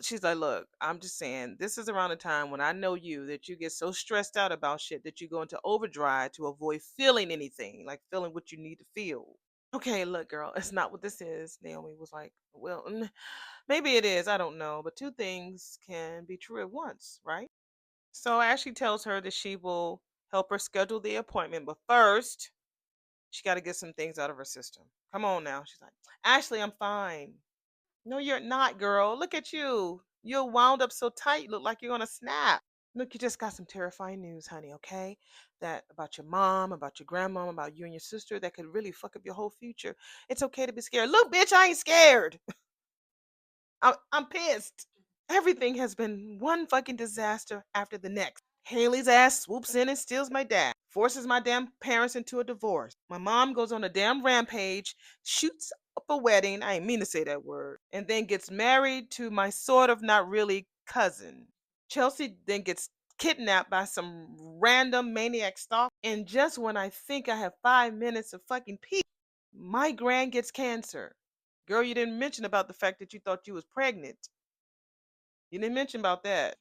She's like, look, I'm just saying, this is around the time when I know you that you get so stressed out about shit that you go into overdrive to avoid feeling anything, like feeling what you need to feel. Okay, look, girl, it's not what this is. Naomi was like, well, maybe it is. I don't know. But two things can be true at once, right? So Ashley tells her that she will help her schedule the appointment. But first, she got to get some things out of her system. Come on now. She's like, Ashley, I'm fine. No, you're not, girl. Look at you. You're wound up so tight. You look like you're going to snap. Look, you just got some terrifying news, honey, okay? That about your mom, about your grandmom, about you and your sister that could really fuck up your whole future. It's okay to be scared. Look, bitch, I ain't scared. I'm pissed. Everything has been one fucking disaster after the next. Haley's ass swoops in and steals my dad, forces my damn parents into a divorce. My mom goes on a damn rampage, shoots up a wedding, I ain't mean to say that word, and then gets married to my sort of not really cousin. Chelsea then gets kidnapped by some random maniac stalker. And just when I think I have 5 minutes of fucking peace, my grand gets cancer. Girl, you didn't mention about the fact that you thought you was pregnant. You didn't mention about that.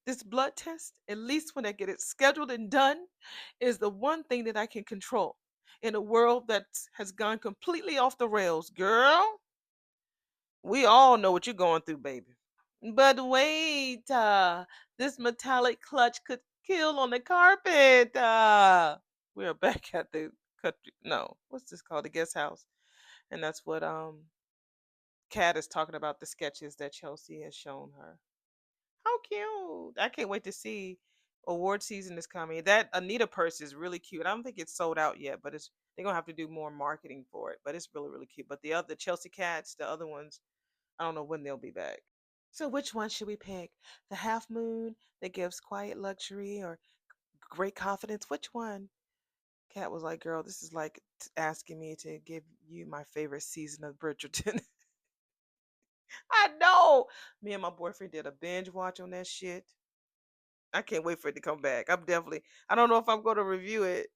This blood test, at least when I get it scheduled and done, is the one thing that I can control in a world that has gone completely off the rails. Girl, we all know what you're going through, baby. But wait, this metallic clutch could kill on the carpet. We are back at the country. No, what's this called? The guest house. And that's what Kat is talking about, the sketches that Chelsea has shown her. How cute! I can't wait to see. Award season is coming. That Anita purse is really cute. I don't think it's sold out yet, but it's they're gonna have to do more marketing for it. But it's really, really cute. But the other Chelsea cats, the other ones, I don't know when they'll be back. So which one should we pick? The half moon that gives quiet luxury or great confidence? Which one? Kat was like, girl, this is like asking me to give you my favorite season of Bridgerton. I know. Me and my boyfriend did a binge watch on that shit. I can't wait for it to come back. I don't know if I'm going to review it.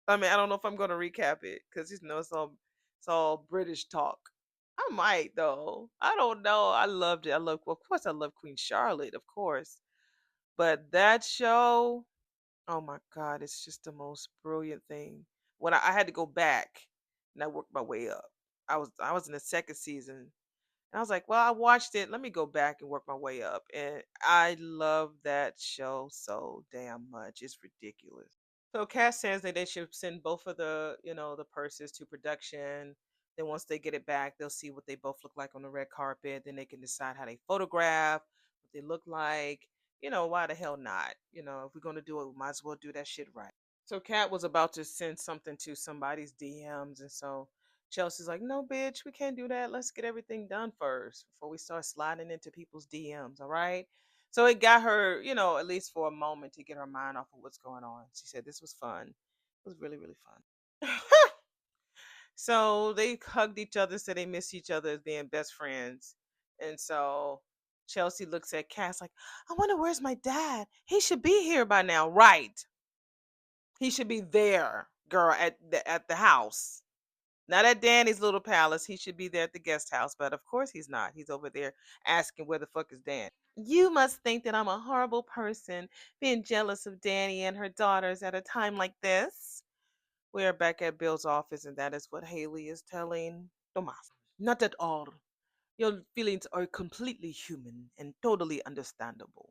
I mean, I don't know if I'm going to recap it because it's all British talk. I might though. I don't know. I loved it. Well, of course, I love Queen Charlotte, of course. But that show, oh my God, it's just the most brilliant thing. When I had to go back and I worked my way up. I was in the second season, and I was like, well, I watched it. Let me go back and work my way up. And I love that show so damn much. It's ridiculous. So Cass says that they should send both of the purses to production. Then once they get it back, they'll see what they both look like on the red carpet. Then they can decide how they photograph, what they look like. Why the hell not? If we're gonna do it, we might as well do that shit right. So Kat was about to send something to somebody's DMs, and so Chelsea's like, "No, bitch, we can't do that. Let's get everything done first before we start sliding into people's DMs." All right. So it got her, at least for a moment to get her mind off of what's going on. She said this was fun. It was really, really fun. So they hugged each other, said they miss each other as being best friends. And so Chelsea looks at Cass like, I wonder where's my dad? He should be here by now. Right. He should be there, girl, at the house. Not at Danny's little palace. He should be there at the guest house, but of course he's not. He's over there asking where the fuck is Dan. You must think that I'm a horrible person being jealous of Danny and her daughters at a time like this. We are back at Bill's office, and that is what Haley is telling Tomas. Not at all. Your feelings are completely human and totally understandable.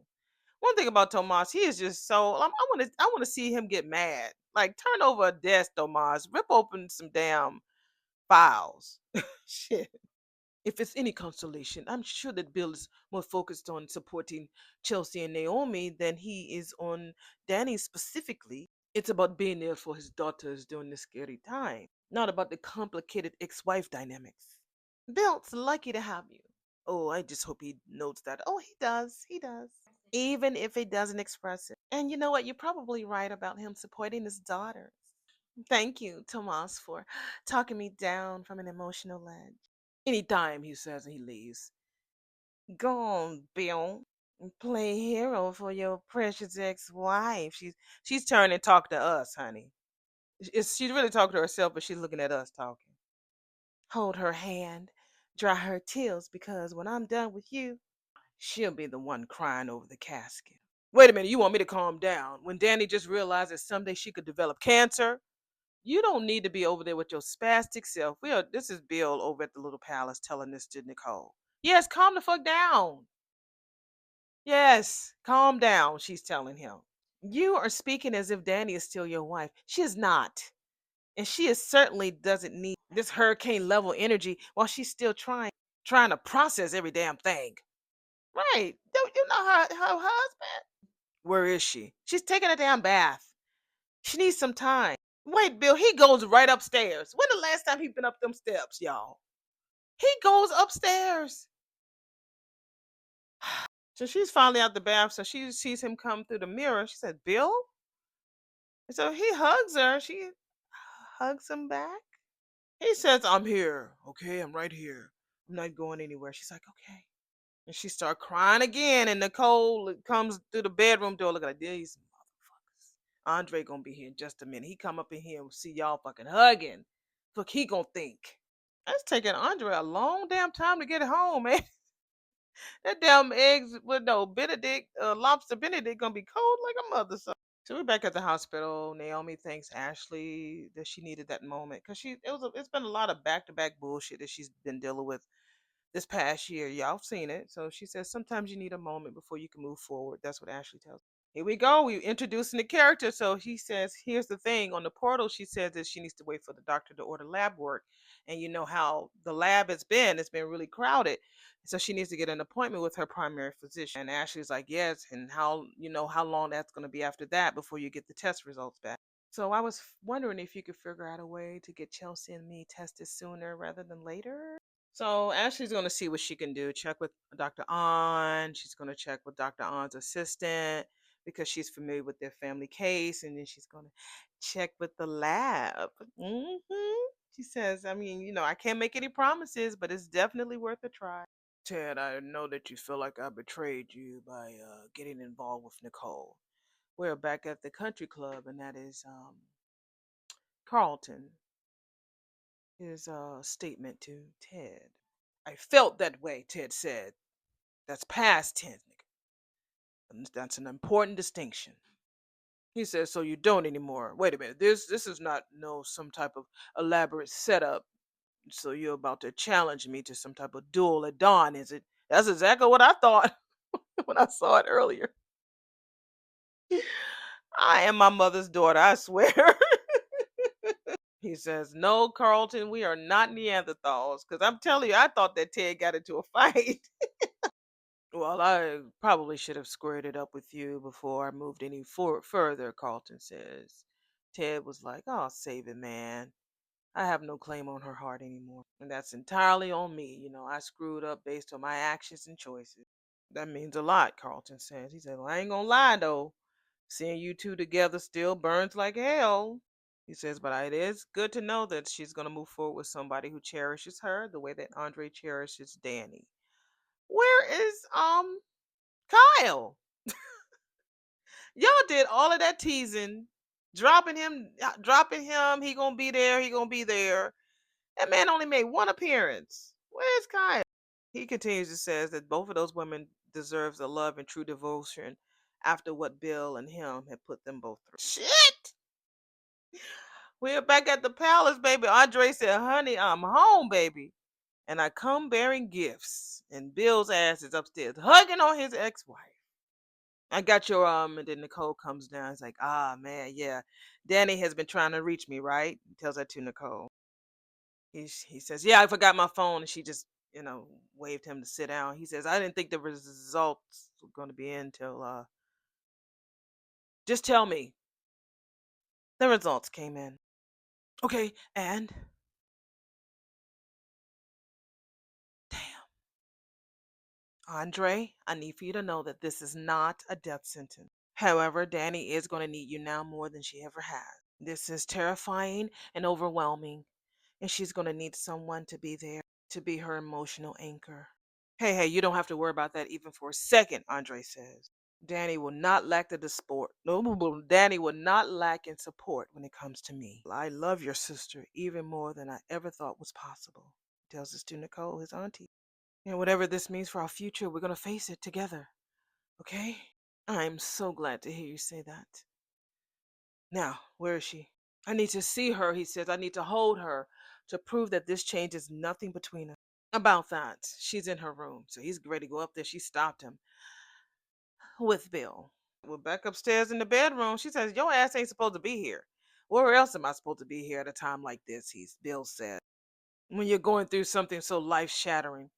One thing about Tomas, he is just so. I want to see him get mad. Like turn over a desk, Tomas. Rip open some damn files. Shit. If it's any consolation, I'm sure that Bill is more focused on supporting Chelsea and Naomi than he is on Danny specifically. It's about being there for his daughters during this scary time, not about the complicated ex wife dynamics. Bill's lucky to have you. Oh, I just hope he notes that. Oh, he does. He does. Even if he doesn't express it. And you know what? You're probably right about him supporting his daughters. Thank you, Tomas, for talking me down from an emotional ledge. Anytime, he says, and he leaves. Go on, Bill. Play hero for your precious ex-wife. She's turning to talk to us, honey. She's really talking to herself, but she's looking at us talking. Hold her hand, dry her tears, because when I'm done with you, She'll be the one crying over the casket. Wait a minute, you want me to calm down? When Danny just realized that someday she could develop cancer, you don't need to be over there with your spastic self. This is Bill over at the little palace telling this to Nicole. Yes, calm the fuck down. Yes, calm down, she's telling him. You are speaking as if Danny is still your wife. She is not. And she is certainly doesn't need this hurricane level energy while she's still trying to process every damn thing. Right. Don't you know her husband? Where is she? She's taking a damn bath. She needs some time. Wait, Bill, he goes right upstairs. When the last time he been up them steps, y'all? He goes upstairs. So she's finally out the bath. So she sees him come through the mirror. She said, Bill? And so he hugs her. She hugs him back. He says, I'm here. Okay, I'm right here. I'm not going anywhere. She's like, okay. And she started crying again. And Nicole comes through the bedroom door. Look at these motherfuckers. Andre gonna be here in just a minute. He come up in here and see y'all fucking hugging. Look, he gonna think. That's taking Andre a long damn time to get home, man. That damn eggs with no Benedict, lobster Benedict gonna be cold like a mother. So we're back at the hospital. Naomi thanks Ashley that she needed that moment because it's been a lot of back to back bullshit that she's been dealing with this past year. Y'all seen it. So she says sometimes you need a moment before you can move forward. That's what Ashley tells. Here we go. We introducing the character. So he says, here's the thing. On the portal, she says that she needs to wait for the doctor to order lab work. And you know how the lab has been. It's been really crowded. So she needs to get an appointment with her primary physician. And Ashley's like, yes. And how long that's going to be after that before you get the test results back. So I was wondering if you could figure out a way to get Chelsea and me tested sooner rather than later. So Ashley's going to see what she can do. Check with Dr. An. She's going to check with Dr. An's assistant because she's familiar with their family case. And then she's going to check with the lab. She says, I mean, I can't make any promises, but it's definitely worth a try. Ted, I know that you feel like I betrayed you by getting involved with Nicole. We're back at the country club, and that is Carlton. His statement to Ted. I felt that way, Ted said. That's past tense, nigga. And that's an important distinction. He says, so you don't anymore. Wait a minute. This is not some type of elaborate setup. So you're about to challenge me to some type of duel at dawn, is it? That's exactly what I thought when I saw it earlier. I am my mother's daughter, I swear. He says, no, Carlton, we are not Neanderthals. Because I'm telling you, I thought that Ted got into a fight. Well, I probably should have squared it up with you before I moved any further, Carlton says. Ted was like, oh, save it, man. I have no claim on her heart anymore. And that's entirely on me. I screwed up based on my actions and choices. That means a lot, Carlton says. He said, well, I ain't gonna lie, though. Seeing you two together still burns like hell. He says, but it is good to know that she's going to move forward with somebody who cherishes her the way that Andre cherishes Danny. Where is Kyle? Y'all did all of that teasing, dropping him, he gonna be there, he gonna be there. That man only made one appearance. Where's Kyle? He continues to says that both of those women deserves a love and true devotion after what Bill and him had put them both through. Shit! We're back at the palace, baby. Andre said, honey, I'm home, baby. And I come bearing gifts. And Bill's ass is upstairs hugging on his ex-wife. I got your and then Nicole comes down. It's like, ah man, yeah. Danny has been trying to reach me, right? He tells that to Nicole. He says, yeah, I forgot my phone, and she just, waved him to sit down. He says, I didn't think the results were gonna be in till just tell me. The results came in. Okay, and damn. Andre, I need for you to know that this is not a death sentence. However, Danny is going to need you now more than she ever has. This is terrifying and overwhelming, and she's going to need someone to be there to be her emotional anchor. Hey, you don't have to worry about that even for a second, Andre says. Danny will not lack the support. No, Danny will not lack in support when it comes to me. I love your sister even more than I ever thought was possible. He tells this to Nicole, his auntie. And whatever this means for our future, we're going to face it together. Okay? I'm so glad to hear you say that. Now, where is she? I need to see her, he says. I need to hold her to prove that this change is nothing between us. About that, she's in her room. So he's ready to go up there. She stopped him with Bill. We're back upstairs in the bedroom. She says, your ass ain't supposed to be here. Where else am I supposed to be here at a time like this? Bill said. When you're going through something so life shattering.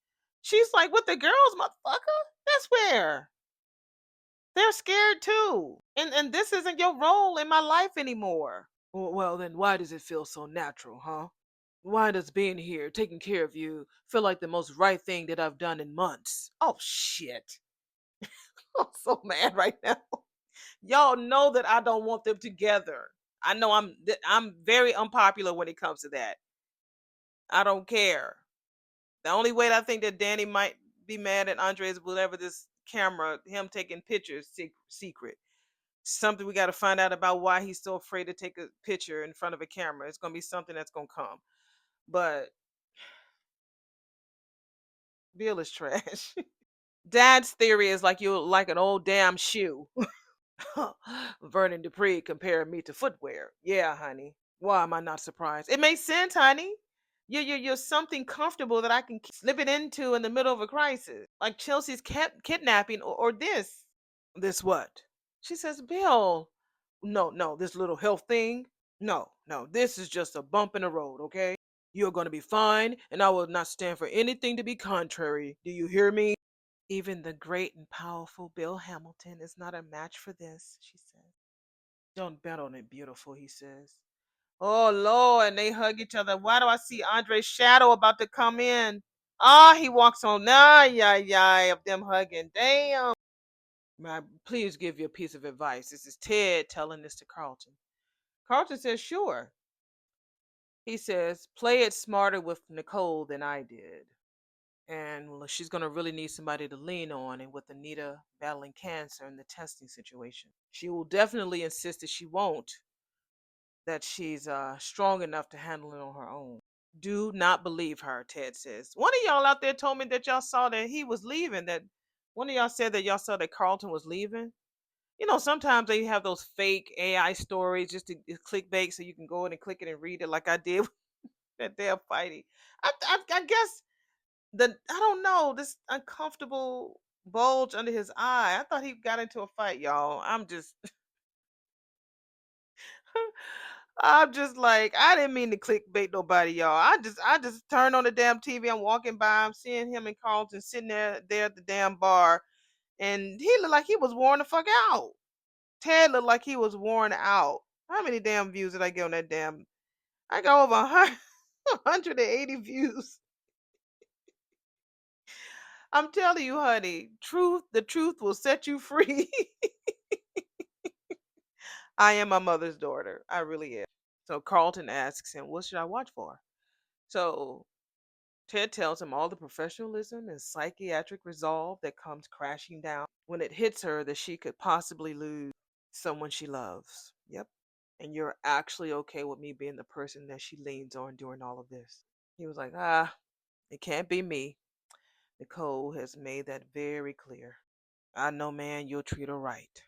She's like, with the girls, motherfucker? That's where. They're scared too. And this isn't your role in my life anymore. Well, then why does it feel so natural, huh? Why does being here, taking care of you, feel like the most right thing that I've done in months? Oh, shit. I'm so mad right now. Y'all know that I don't want them together. I know I'm very unpopular when it comes to that. I don't care. The only way that I think that Danny might be mad at Andre is whatever this camera, him taking pictures secret. Something we got to find out about why he's so afraid to take a picture in front of a camera. It's going to be something that's going to come. But Bill is trash. Dad's theory is like you like an old damn shoe. Vernon Dupree compared me to footwear. Yeah, honey. Why am I not surprised? It makes sense, honey. You're something comfortable that I can keep slipping into in the middle of a crisis, like Chelsea's kidnapping or this. This what? She says, Bill. No, no, this little health thing. No, no, this is just a bump in the road, okay? You're going to be fine, and I will not stand for anything to be contrary. Do you hear me? Even the great and powerful Bill Hamilton is not a match for this, she says. Don't bet on it, beautiful, he says. Oh, Lord, and they hug each other. Why do I see Andre's shadow about to come in? Ah, he walks on. Nah, yeah, yeah, of them hugging. Damn. Please give you a piece of advice. This is Ted telling this to Carlton. Carlton says, sure. He says, play it smarter with Nicole than I did. And well, she's going to really need somebody to lean on. And with Anita battling cancer and the testing situation, she will definitely insist that she's strong enough to handle it on her own. Do not believe her, Ted says. One of y'all out there told me that y'all saw that he was leaving. That one of y'all said that y'all saw that Carlton was leaving. You know, sometimes they have those fake AI stories just to clickbait so you can go in and click it and read it like I did with that damn fighting. I guess I don't know, this uncomfortable bulge under his eye. I thought he got into a fight, y'all. I'm just like, I didn't mean to clickbait nobody, y'all. I just turned on the damn TV. I'm walking by, I'm seeing him and Carlton sitting there at the damn bar, and he looked like he was worn the fuck out. Ted looked like he was worn out. How many damn views did I get on that damn? I got over 180 views. I'm telling you, honey, the truth will set you free. I am my mother's daughter. I really am. So Carlton asks him, what should I watch for? So Ted tells him all the professionalism and psychiatric resolve that comes crashing down when it hits her that she could possibly lose someone she loves. Yep. And you're actually okay with me being the person that she leans on during all of this. He was like, it can't be me. Nicole has made that very clear. I know, man, you'll treat her right.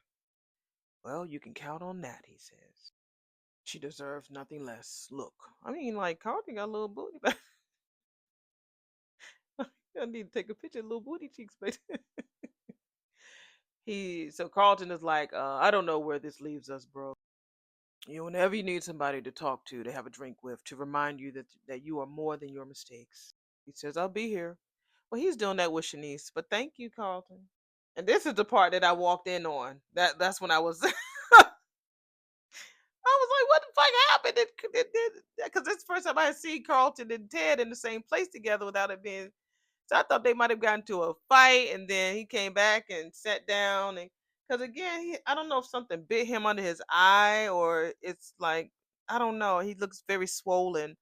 Well, you can count on that, he says. She deserves nothing less. Look, I mean, like, Carlton got a little booty, but I need to take a picture of little booty cheeks, but so Carlton is like, I don't know where this leaves us, bro. You know, whenever you need somebody to talk to have a drink with, to remind you that you are more than your mistakes. He says, I'll be here. Well, he's doing that with Shanice, but thank you, Carlton. And this is the part that I walked in on. That's when I was I was like, what the fuck happened? Because this is the first time I had seen Carlton and Ted in the same place together without it being. So I thought they might have gotten to a fight, and then he came back and sat down. And because again, I don't know if something bit him under his eye or it's like, I don't know. He looks very swollen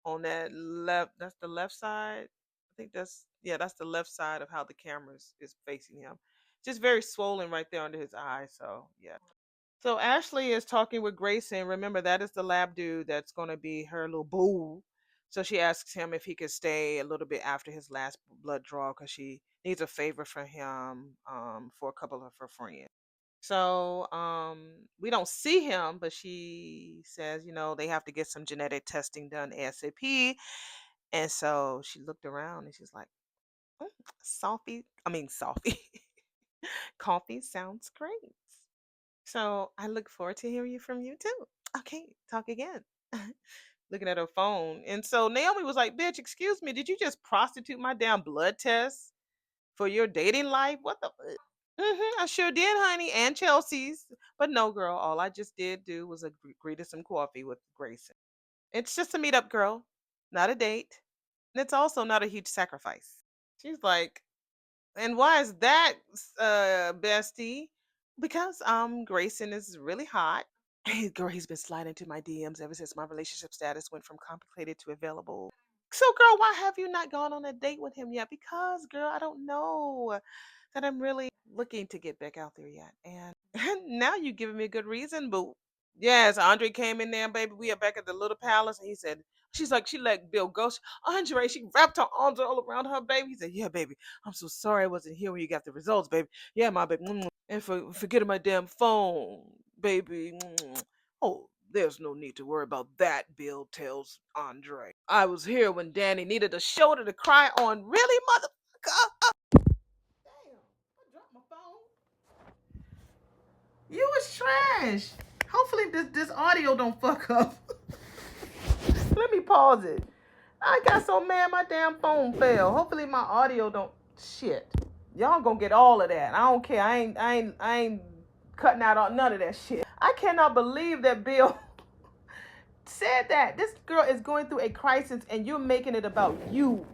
on that left. That's the left side. I think that's the left side of how the camera is facing him. Just very swollen right there under his eye. So yeah. So Ashley is talking with Grayson. Remember, that is the lab dude that's going to be her little boo. So she asks him if he could stay a little bit after his last blood draw because she needs a favor for him for a couple of her friends. So we don't see him, but she says, they have to get some genetic testing done ASAP. And so she looked around and she's like, "Mm, Sophie, coffee sounds great. So I look forward to hearing from you too. Okay, talk again." Looking at her phone. And so Naomi was like, "Bitch, excuse me, did you just prostitute my damn blood test for your dating life? What the?" I sure did, honey, and Chelsea's. But no, girl, all I just did do was agree to some coffee with Grayson. It's just a meetup, girl, not a date. And it's also not a huge sacrifice. She's like, "And why is that, bestie?" Because Grayson is really hot. Hey, girl, he's been sliding into my DMs ever since my relationship status went from complicated to available. So, girl, why have you not gone on a date with him yet? Because, girl, I don't know that I'm really looking to get back out there yet. And now you're giving me a good reason, boo. Yes, Andre came in there, baby. We are back at the little palace, and he said, she's like, she let Bill go. Andre, she wrapped her arms all around her, baby. He said, "Yeah, baby, I'm so sorry I wasn't here when you got the results, baby. Yeah, my baby. And for forgetting my damn phone, baby. Oh, there's no need to worry about that," Bill tells Andre. "I was here when Danny needed a shoulder to cry on. Really, motherfucker?" Damn, I dropped my phone. You was trash. Hopefully this audio don't fuck up. Let me pause it. I got so mad my damn phone fell. Hopefully my audio don't shit. Y'all gonna get all of that. I don't care. I ain't cutting out none of that shit. I cannot believe that Bill said that. This girl is going through a crisis and you're making it about you.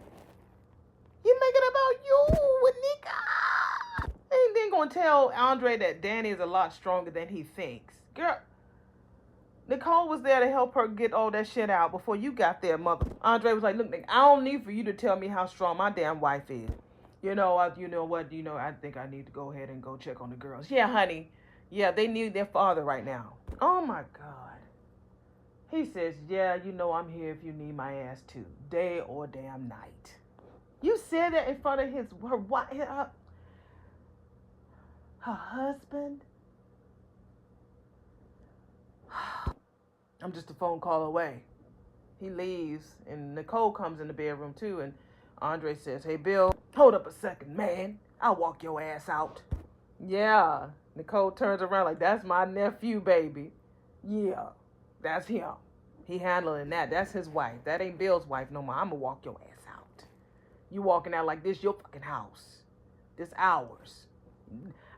You're making it about you with Nika. They ain't gonna tell Andre that Danny is a lot stronger than he thinks. Girl, Nicole was there to help her get all that shit out before you got there, mother. Andre was like, "Look, Nick, I don't need for you to tell me how strong my damn wife is. You know what? I think I need to go ahead and go check on the girls." Yeah, honey. Yeah, they need their father right now. Oh my God. He says, "Yeah, I'm here if you need my ass too, day or damn night." You said that in front of her husband. I'm just a phone call away. He leaves, and Nicole comes in the bedroom too, and Andre says, "Hey, Bill, hold up a second, man. I'll walk your ass out." Yeah, Nicole turns around like, "That's my nephew, baby. Yeah, that's him. He handling that. That's his wife. That ain't Bill's wife no more. I'm gonna walk your ass out. You walking out like this your fucking house. This ours."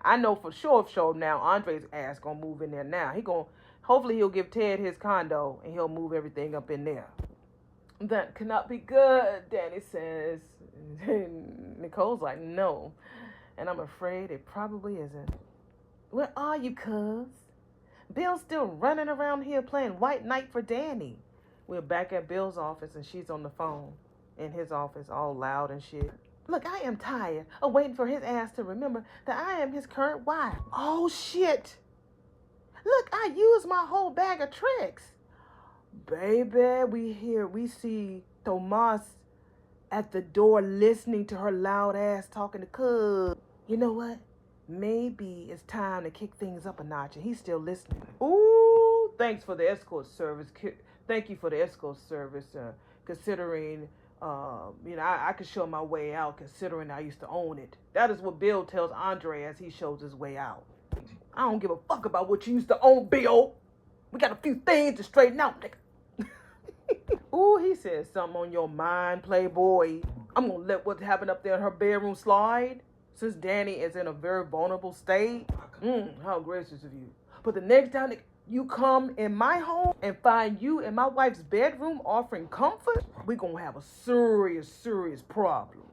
I know for sure now Andre's ass gonna move in there now. Hopefully he'll give Ted his condo and he'll move everything up in there. "That cannot be good," Danny says. Nicole's like, "No. And I'm afraid it probably isn't." "Where are you, cuz? Bill's still running around here playing White Knight for Danny." We're back at Bill's office and she's on the phone in his office all loud and shit. "Look, I am tired of waiting for his ass to remember that I am his current wife." "Oh shit. Look, I used my whole bag of tricks." Baby, we see Tomas at the door listening to her loud ass talking to cuz. You know what? Maybe it's time to kick things up a notch, and he's still listening. "Ooh, thanks for the escort service. Thank you for the escort service. Considering, I could show my way out considering I used to own it." That is what Bill tells Andre as he shows his way out. "I don't give a fuck about what you used to own, Bill. We got a few things to straighten out, nigga." Ooh, he said, "Something on your mind, playboy. I'm gonna let what happened up there in her bedroom slide, since Danny is in a very vulnerable state. How gracious of you. But the next time you come in my home and find you in my wife's bedroom offering comfort, we gonna have a serious problem."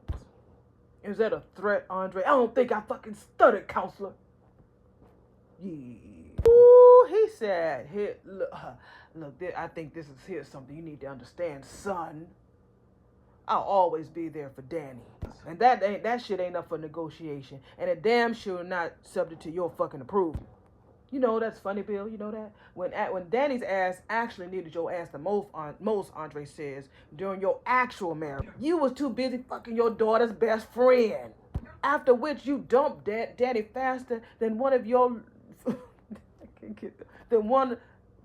"Is that a threat, Andre?" "I don't think I fucking stuttered, counselor." Yeah. Ooh, he said, look, I think here's something you need to understand, son. I'll always be there for Danny. And that shit ain't up for negotiation. And it damn sure not subject to your fucking approval." You know that's funny, Bill. You know that when Danny's ass actually needed your ass the most, Andre says during your actual marriage, you was too busy fucking your daughter's best friend. After which you dumped Daddy faster than one of your than one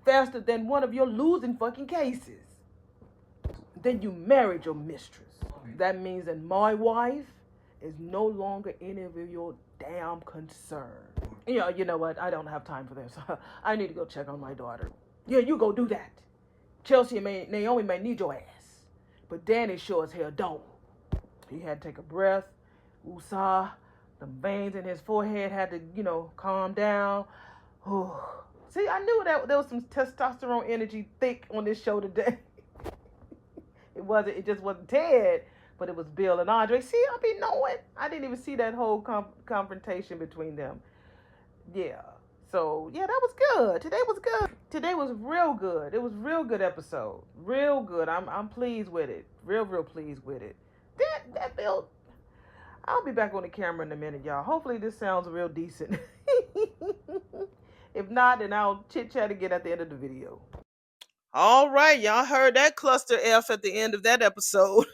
faster than one of your losing fucking cases. Then you married your mistress. That means that my wife is no longer any of your damn concern. Yeah, you know what? I don't have time for this. I need to go check on my daughter. Yeah, you go do that. Chelsea and Naomi may need your ass, but Danny sure as hell don't. He had to take a breath. Woosah. The veins in his forehead had to, calm down. See, I knew that there was some testosterone energy thick on this show today. It just wasn't Ted, but it was Bill and Andre. See, I be knowing. I didn't even see that whole confrontation between them. Yeah. So yeah, that was good. Today was good. Today was real good. It was real good episode. Real good. I'm pleased with it. Real pleased with it. That Bill. I'll be back on the camera in a minute, y'all. Hopefully this sounds real decent. If not, then I'll chit chat again at the end of the video. All right, y'all heard that cluster F at the end of that episode.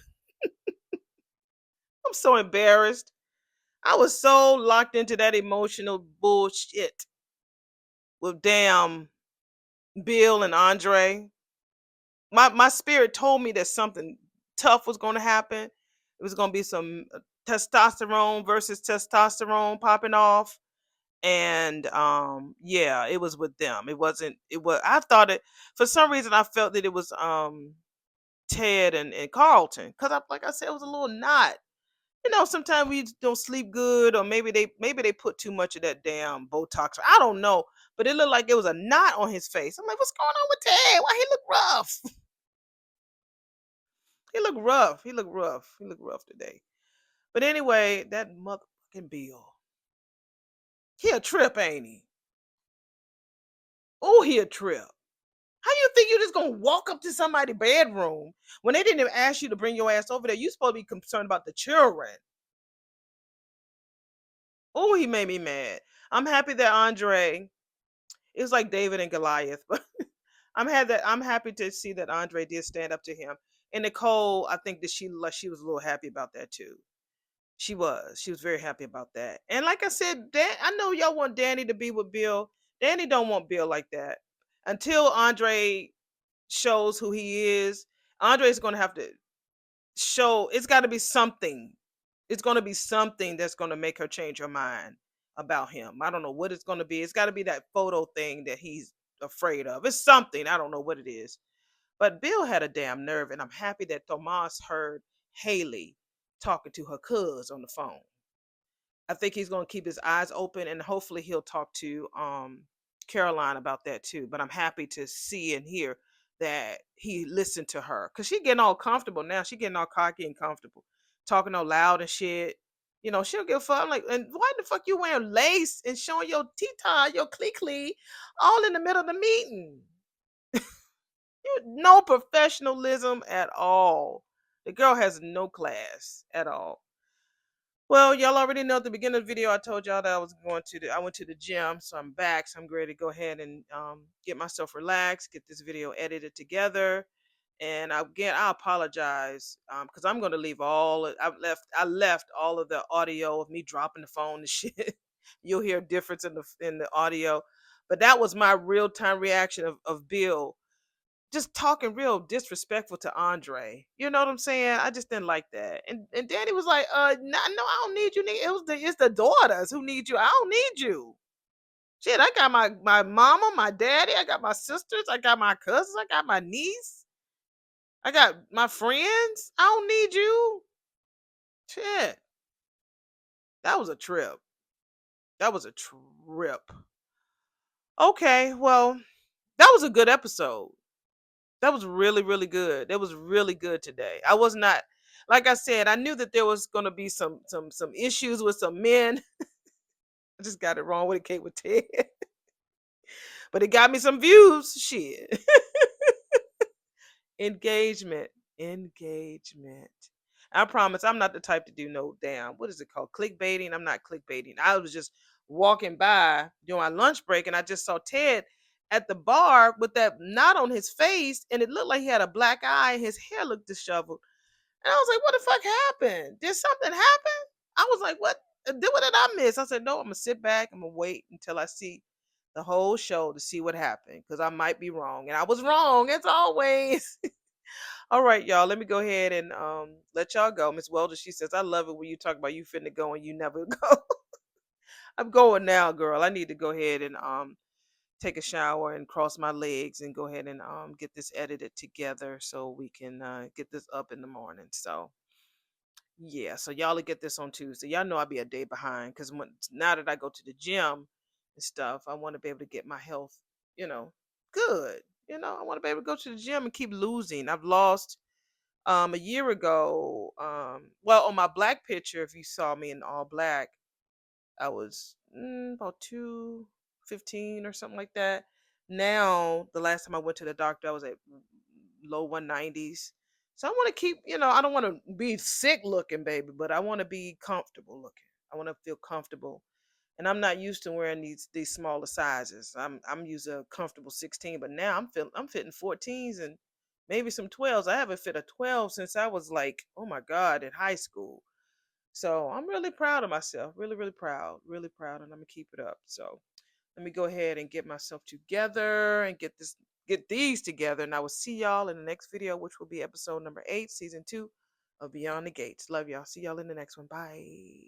I'm so embarrassed. I was so locked into that emotional bullshit with damn Bill and Andre. My spirit told me that something tough was going to happen. It was going to be some testosterone versus testosterone popping off. And yeah, it was with them. It was I thought it for some reason I felt that it was Ted and Carlton, because like I said, it was a little knot. Sometimes we don't sleep good, or maybe they put too much of that damn Botox. I don't know, but it looked like it was a knot on his face. I'm like, what's going on with Ted? Why he look rough? He looked rough. He looked rough. He looked rough today. But anyway, that motherfucking Bill, he a trip, ain't he? Oh, he a trip. How you think you just gonna walk up to somebody's bedroom when they didn't even ask you to bring your ass over there? You supposed to be concerned about the children. Oh, he made me mad. I'm happy that Andre. It was like David and Goliath, but I'm happy to see that Andre did stand up to him. And Nicole, I think that she was a little happy about that too. She was very happy about that. And like I said, I know y'all want Danny to be with Bill. Danny don't want Bill like that until Andre shows who he is. Andre's going to have to show. It's got to be something. It's going to be something that's going to make her change her mind about him. I don't know what it's going to be. It's got to be that photo thing that he's afraid of. It's something. I don't know what it is. But Bill had a damn nerve, and I'm happy that Tomas heard Haley talking to her cuz on the phone. I think he's going to keep his eyes open, and hopefully he'll talk to Caroline about that too. But I'm happy to see and hear that he listened to her, because she getting all comfortable now. She getting all cocky and comfortable, talking all loud and shit. She'll give a fuck. I'm like, and why the fuck you wearing lace and showing your tea, your clee, all in the middle of the meeting? No professionalism at all. The girl has no class at all. Well, y'all already know at the beginning of the video I told y'all that I went to the gym, so I'm back. So I'm ready to go ahead and get myself relaxed, get this video edited together. And again, I apologize because I'm going to leave I left all of the audio of me dropping the phone and shit. You'll hear a difference in the audio, but that was my real time reaction of Bill just talking real disrespectful to Andre. You know what I'm saying? I just didn't like that. And Danny was like, no, I don't need you, nigga. It's the daughters who need you. I don't need you. Shit, I got my mama, my daddy, I got my sisters, I got my cousins, I got my niece, I got my friends. I don't need you. Shit. That was a trip. That was a trip. Okay, well, that was a good episode. That was really, really good. That was really good today. I was not, like I said, I knew that there was gonna be some issues with some men. I just got it wrong when it came with Ted. But it got me some views. Shit. Engagement. Engagement. I promise I'm not the type to do no damn, what is it called? Clickbaiting. I'm not clickbaiting. I was just walking by during our lunch break, and I just saw Ted at the bar with that knot on his face, and it looked like he had a black eye, and his hair looked disheveled. And I was like, what the fuck happened? Did something happen? I was like, what did I miss? I said, no, I'm gonna sit back, I'm gonna wait until I see the whole show to see what happened, because I might be wrong. And I was wrong as always. All right, y'all. Let me go ahead and let y'all go. Miss Welder, she says, I love it when you talk about you finna go and you never go. I'm going now, girl. I need to go ahead and take a shower and cross my legs and go ahead and get this edited together so we can get this up in the morning. So yeah, so y'all will get this on Tuesday. Y'all know I'll be a day behind because now that I go to the gym and stuff, I want to be able to get my health, good. I want to be able to go to the gym and keep losing. I've lost a year ago. Well, on my black picture, if you saw me in all black, I was about 215 or something like that. Now, the last time I went to the doctor, I was at low 190s. So I want to keep, I don't want to be sick looking, baby, but I want to be comfortable looking. I want to feel comfortable. And I'm not used to wearing these smaller sizes. I'm used to a comfortable 16, but now I'm fitting 14s and maybe some 12s. I haven't fit a 12 since I was like, oh my God, in high school. So I'm really proud of myself. Really, really proud, and I'm gonna keep it up. So let me go ahead and get myself together and get these together. And I will see y'all in the next video, which will be episode number 8, season 2 of Beyond the Gates. Love y'all. See y'all in the next one. Bye.